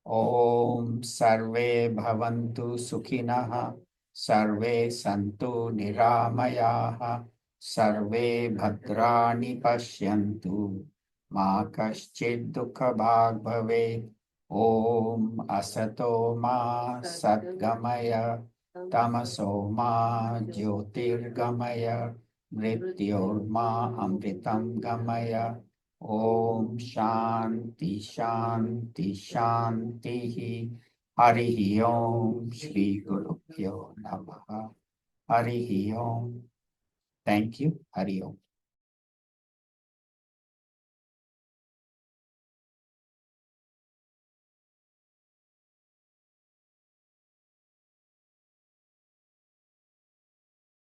Om Sarve Bhavantu Sukhinaha, Sarve Santu Niramayaha, Sarve Bhadrani Pashyantu, Ma Kaschid Dukha Bhag Bhave. Om Asato Ma Satgamaya, Tamaso Ma Jyotirgamaya, Mrityorma Amritam Gamaya. Om Shanti Shanti Shanti. Harihi Om Shri Guru Pyo Namaha. Harihi Om. Thank you. Hari Om.